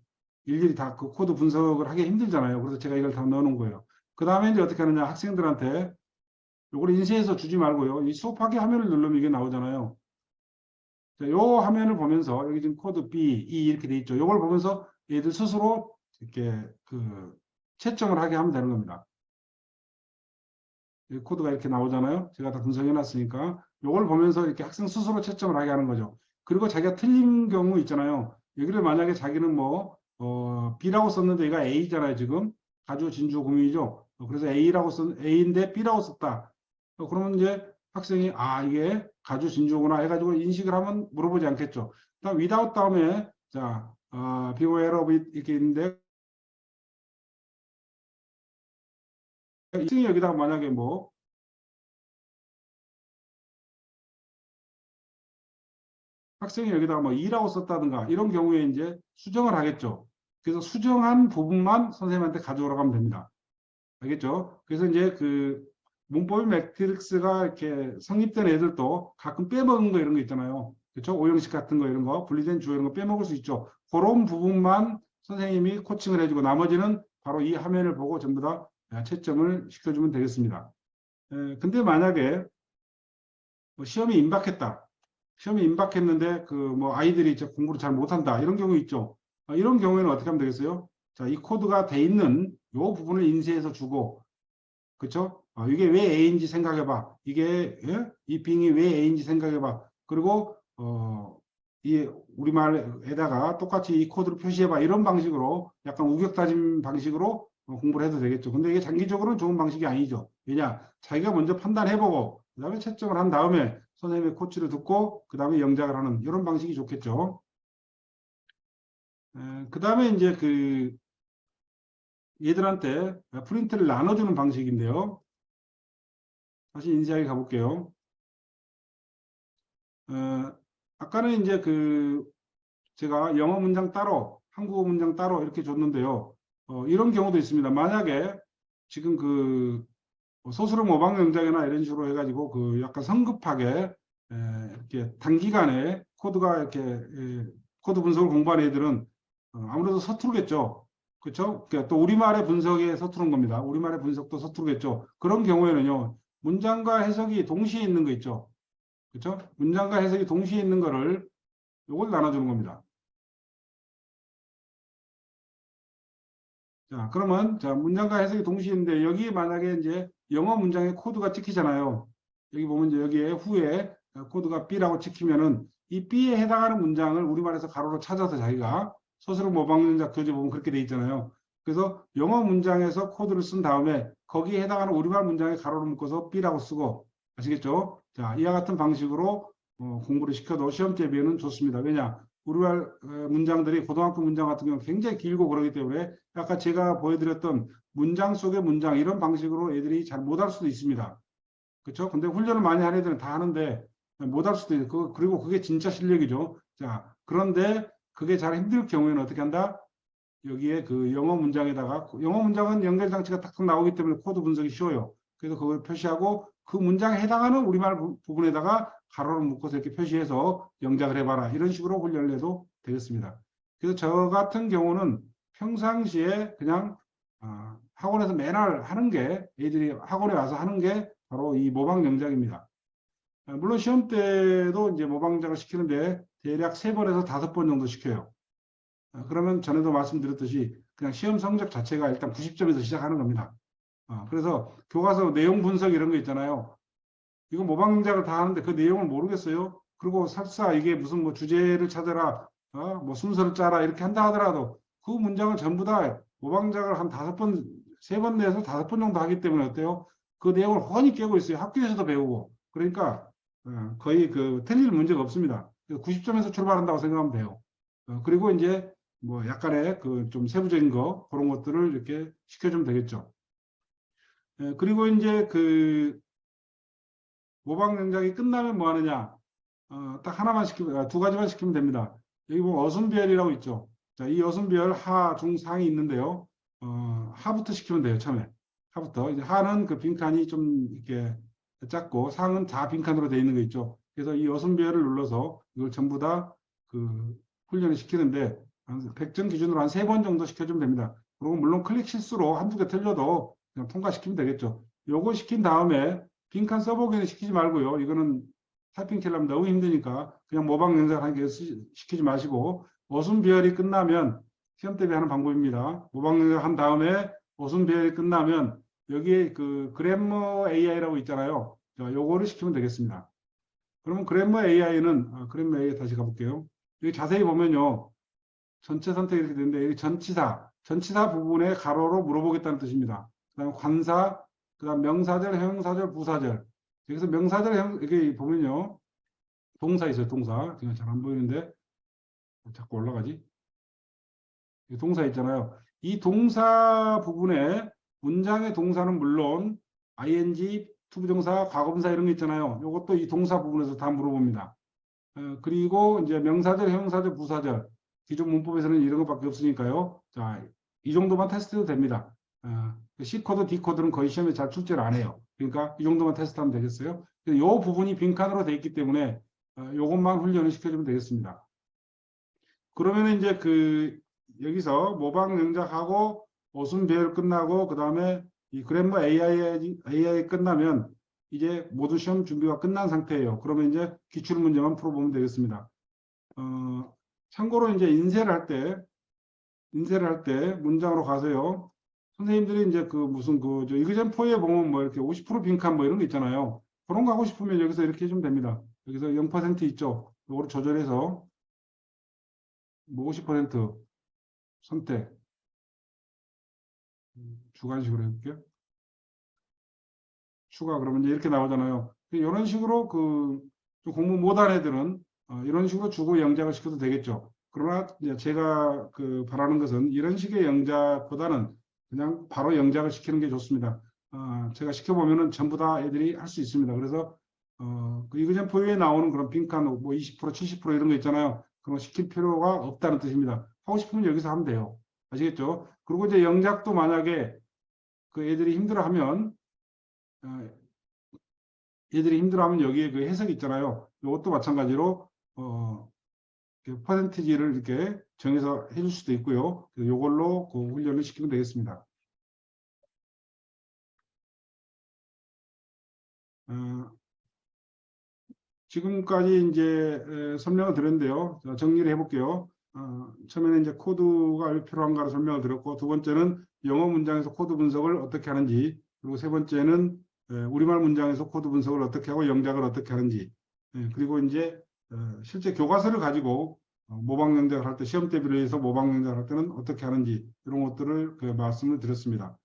[SPEAKER 1] 일일이 다 그 코드 분석을 하기 힘들잖아요. 그래서 제가 이걸 다 넣어놓은 거예요. 그 다음에 이제 어떻게 하느냐 학생들한테 요걸 인쇄해서 주지 말고요. 이 수업하기 화면을 누르면 이게 나오잖아요. 자, 요 화면을 보면서 여기 지금 코드 B, E 이렇게 돼 있죠. 요걸 보면서 얘들 스스로 이렇게 그 채점을 하게 하면 되는 겁니다. 이 코드가 이렇게 나오잖아요. 제가 다 분석해 놨으니까 요걸 보면서 이렇게 학생 스스로 채점을 하게 하는 거죠. 그리고 자기가 틀린 경우 있잖아요. 여기를 만약에 자기는 뭐 B라고 썼는데 얘가 A잖아요. 지금 가주 진주 공유이죠. 그래서 A라고 쓴 A인데 B라고 썼다. 그러면 이제 학생이 이게 가주 진주구나 해가지고 인식을 하면 물어보지 않겠죠. 그다음 without 다음에 자 beware of it 이렇게 있는데 학생이 여기다가 만약에 뭐 학생이 여기다가 뭐 2라고 썼다든가 이런 경우에 이제 수정을 하겠죠. 그래서 수정한 부분만 선생님한테 가져오라고 하면 됩니다. 알겠죠? 그래서 이제 그 문법의 매트릭스가 이렇게 성립된 애들도 가끔 빼먹은 거 이런 거 있잖아요. 그렇죠? 오형식 같은 거 이런 거, 분리된 주어 이런 거 빼먹을 수 있죠. 그런 부분만 선생님이 코칭을 해주고 나머지는 바로 이 화면을 보고 전부 다 채점을 시켜주면 되겠습니다. 근데 만약에 뭐 시험이 임박했다. 시험에 임박했는데 그 뭐 아이들이 이제 공부를 잘 못한다 이런 경우 있죠. 이런 경우에는 어떻게 하면 되겠어요? 자, 이 코드가 돼 있는 요 부분을 인쇄해서 주고, 그쵸? 이게 왜 A인지 생각해봐. 이게 예? 이 빙이 왜 A인지 생각해봐. 그리고 이 우리말에다가 똑같이 이 코드를 표시해봐. 이런 방식으로 약간 우격다짐 방식으로 공부를 해도 되겠죠. 근데 이게 장기적으로는 좋은 방식이 아니죠. 왜냐? 자기가 먼저 판단해보고 그다음에 채점을 한 다음에 선생님의 코치를 듣고 그다음에 영작을 하는 이런 방식이 좋겠죠. 그다음에 이제 그 얘들한테 프린트를 나눠주는 방식인데요. 다시 인쇄하기 가볼게요. 아까는 이제 그 제가 영어 문장 따로, 한국어 문장 따로 이렇게 줬는데요. 이런 경우도 있습니다. 만약에 지금 그 소수로 모방 영작이나 이런 식으로 해가지고 그 약간 성급하게 이렇게 단기간에 코드가 이렇게 코드 분석을 공부하는 애들은 아무래도 서투르겠죠. 그렇죠? 그러니까 또 우리말의 분석에 서투른 겁니다. 우리말의 분석도 서투르겠죠. 그런 경우에는요. 문장과 해석이 동시에 있는 거 있죠. 그렇죠? 문장과 해석이 동시에 있는 거를 요걸 나눠주는 겁니다. 자, 그러면 자, 문장과 해석이 동시에 있는데 여기 만약에 이제 영어 문장에 코드가 찍히잖아요. 여기 보면 이제 여기에 후에 코드가 B라고 찍히면은 이 B에 해당하는 문장을 우리말에서 가로로 찾아서 자기가 스스로 모방문장 교재 보면 그렇게 돼 있잖아요. 그래서 영어 문장에서 코드를 쓴 다음에 거기에 해당하는 우리말 문장에 가로로 묶어서 B라고 쓰고 아시겠죠? 자, 이와 같은 방식으로 공부를 시켜도 시험 대비에는 좋습니다. 왜냐? 우리말 문장들이 고등학교 문장 같은 경우는 굉장히 길고 그러기 때문에 아까 제가 보여드렸던 문장 속의 문장 이런 방식으로 애들이 잘 못할 수도 있습니다. 그렇죠? 근데 훈련을 많이 하는 애들은 다 하는데 못할 수도 있고 그리고 그게 진짜 실력이죠. 자, 그런데 그게 잘 힘들 경우에는 어떻게 한다? 여기에 그 영어 문장에다가 영어 문장은 연결 장치가 딱 나오기 때문에 코드 분석이 쉬워요. 그래서 그걸 표시하고 그 문장에 해당하는 우리말 부분에다가 가로로 묶어서 이렇게 표시해서 영작을 해봐라. 이런 식으로 훈련을 해도 되겠습니다. 그래서 저 같은 경우는 평상시에 그냥 학원에서 매날 하는 게 애들이 학원에 와서 하는 게 바로 이 모방 영작입니다. 물론 시험 때도 이제 모방 영작을 시키는데 대략 3번에서 5번 정도 시켜요. 그러면 전에도 말씀드렸듯이 그냥 시험 성적 자체가 일단 90점에서 시작하는 겁니다. 그래서 교과서 내용 분석 이런 거 있잖아요. 이거 모방 영작을 다 하는데 그 내용을 모르겠어요. 그리고 설사 이게 무슨 뭐 주제를 찾아라, 뭐 순서를 짜라 이렇게 한다 하더라도 그 문장을 전부 다 모방 영작을 한 5번, 3번 내에서 5번 정도 하기 때문에 어때요? 그 내용을 훤히 깨고 있어요. 학교에서도 배우고. 그러니까 거의 그 틀릴 문제가 없습니다. 90점에서 출발한다고 생각하면 돼요. 그리고 이제 뭐 약간의 그 좀 세부적인 거 그런 것들을 이렇게 시켜주면 되겠죠. 그리고 이제 그 모방 영작이 끝나면 뭐 하느냐? 딱 하나만 시키면, 2가지만 시키면 됩니다. 여기 보면 어순비열이라고 있죠. 자, 이 어순비열 하, 중, 상이 있는데요. 하부터 시키면 돼요, 처음에. 하부터. 이제 하는 그 빈칸이 좀 이렇게 작고, 상은 다 빈칸으로 되어 있는 거 있죠. 그래서 이 어순비열을 눌러서 이걸 전부 다 그 훈련을 시키는데, 100점 기준으로 한 3번 정도 시켜주면 됩니다. 그리고 물론 클릭 실수로 한두 개 틀려도 그냥 통과시키면 되겠죠. 요거 시킨 다음에 빈칸 써보기는 시키지 말고요. 이거는 타이핑 킬하면 너무 힘드니까 그냥 모방 영상하게 시키지 마시고 어순 비열이 끝나면 시험 대비 하는 방법입니다. 모방 영상 한 다음에 어순 비열이 끝나면 여기에 그 그래머 AI라고 있잖아요. 자, 요거를 시키면 되겠습니다. 그러면 그래머 AI는 그래머 AI 다시 가볼게요. 여기 자세히 보면요. 전체 선택 이렇게 되는데 여기 전치사 부분에 가로로 물어보겠다는 뜻입니다. 그다음 관사, 그다음 명사절, 형용사절, 부사절. 여기서 명사절, 이렇게 보면요. 동사 있어요, 동사. 제가 잘 안 보이는데 자꾸 올라가지. 동사 있잖아요. 이 동사 부분에 문장의 동사는 물론 ing, 투부정사, 과거분사 이런 게 있잖아요. 이것도 이 동사 부분에서 다 물어봅니다. 그리고 이제 명사절, 형용사절, 부사절. 기존 문법에서는 이런 것밖에 없으니까요. 자, 이 정도만 테스트해도 됩니다. C코드, D코드는 거의 시험에 잘 출제를 안 해요. 그러니까 이 정도만 테스트하면 되겠어요. 이 부분이 빈칸으로 돼 있기 때문에 이것만 훈련을 시켜주면 되겠습니다. 그러면 이제 그 여기서 모방 영작하고 어순 배열 끝나고 그 다음에 이 그래머 AI 끝나면 이제 모든 시험 준비가 끝난 상태예요. 그러면 이제 기출 문제만 풀어보면 되겠습니다. 참고로 이제 인쇄를 할 때 문장으로 가세요. 선생님들이 이제 그 무슨 저 이그젠4에 보면 뭐 이렇게 50% 빈칸 뭐 이런 거 있잖아요. 그런 거 하고 싶으면 여기서 이렇게 해주면 됩니다. 여기서 0% 있죠. 이거를 조절해서 뭐 50% 선택. 주관식으로 해볼게요. 추가 그러면 이제 이렇게 나오잖아요. 이런 식으로 좀 공부 못한 애들은 이런 식으로 주고 영작을 시켜도 되겠죠. 그러나 이제 제가 바라는 것은 이런 식의 영작보다는 그냥 바로 영작을 시키는 게 좋습니다. 제가 시켜보면은 전부 다 애들이 할 수 있습니다. 그래서 그 이그젠포에 나오는 그런 빈칸 뭐 20%, 70% 이런 거 있잖아요. 그런 거 시킬 필요가 없다는 뜻입니다. 하고 싶으면 여기서 하면 돼요. 아시겠죠? 그리고 이제 영작도 만약에 그 애들이 힘들어하면 어, 얘들이 힘들어하면 여기에 그 해석이 있잖아요. 이것도 마찬가지로 퍼센티지를 이렇게 정해서 해줄 수도 있고요. 이걸로 그 훈련을 시키면 되겠습니다. 지금까지 이제 설명을 드렸는데요. 정리를 해볼게요. 처음에는 이제 코드가 왜 필요한가를 설명을 드렸고, 두 번째는 영어 문장에서 코드 분석을 어떻게 하는지, 그리고 세 번째는 우리말 문장에서 코드 분석을 어떻게 하고 영작을 어떻게 하는지, 그리고 이제 실제 교과서를 가지고 모방 영작을 할 때, 시험 대비를 해서 모방 영작을 할 때는 어떻게 하는지 이런 것들을 말씀을 드렸습니다.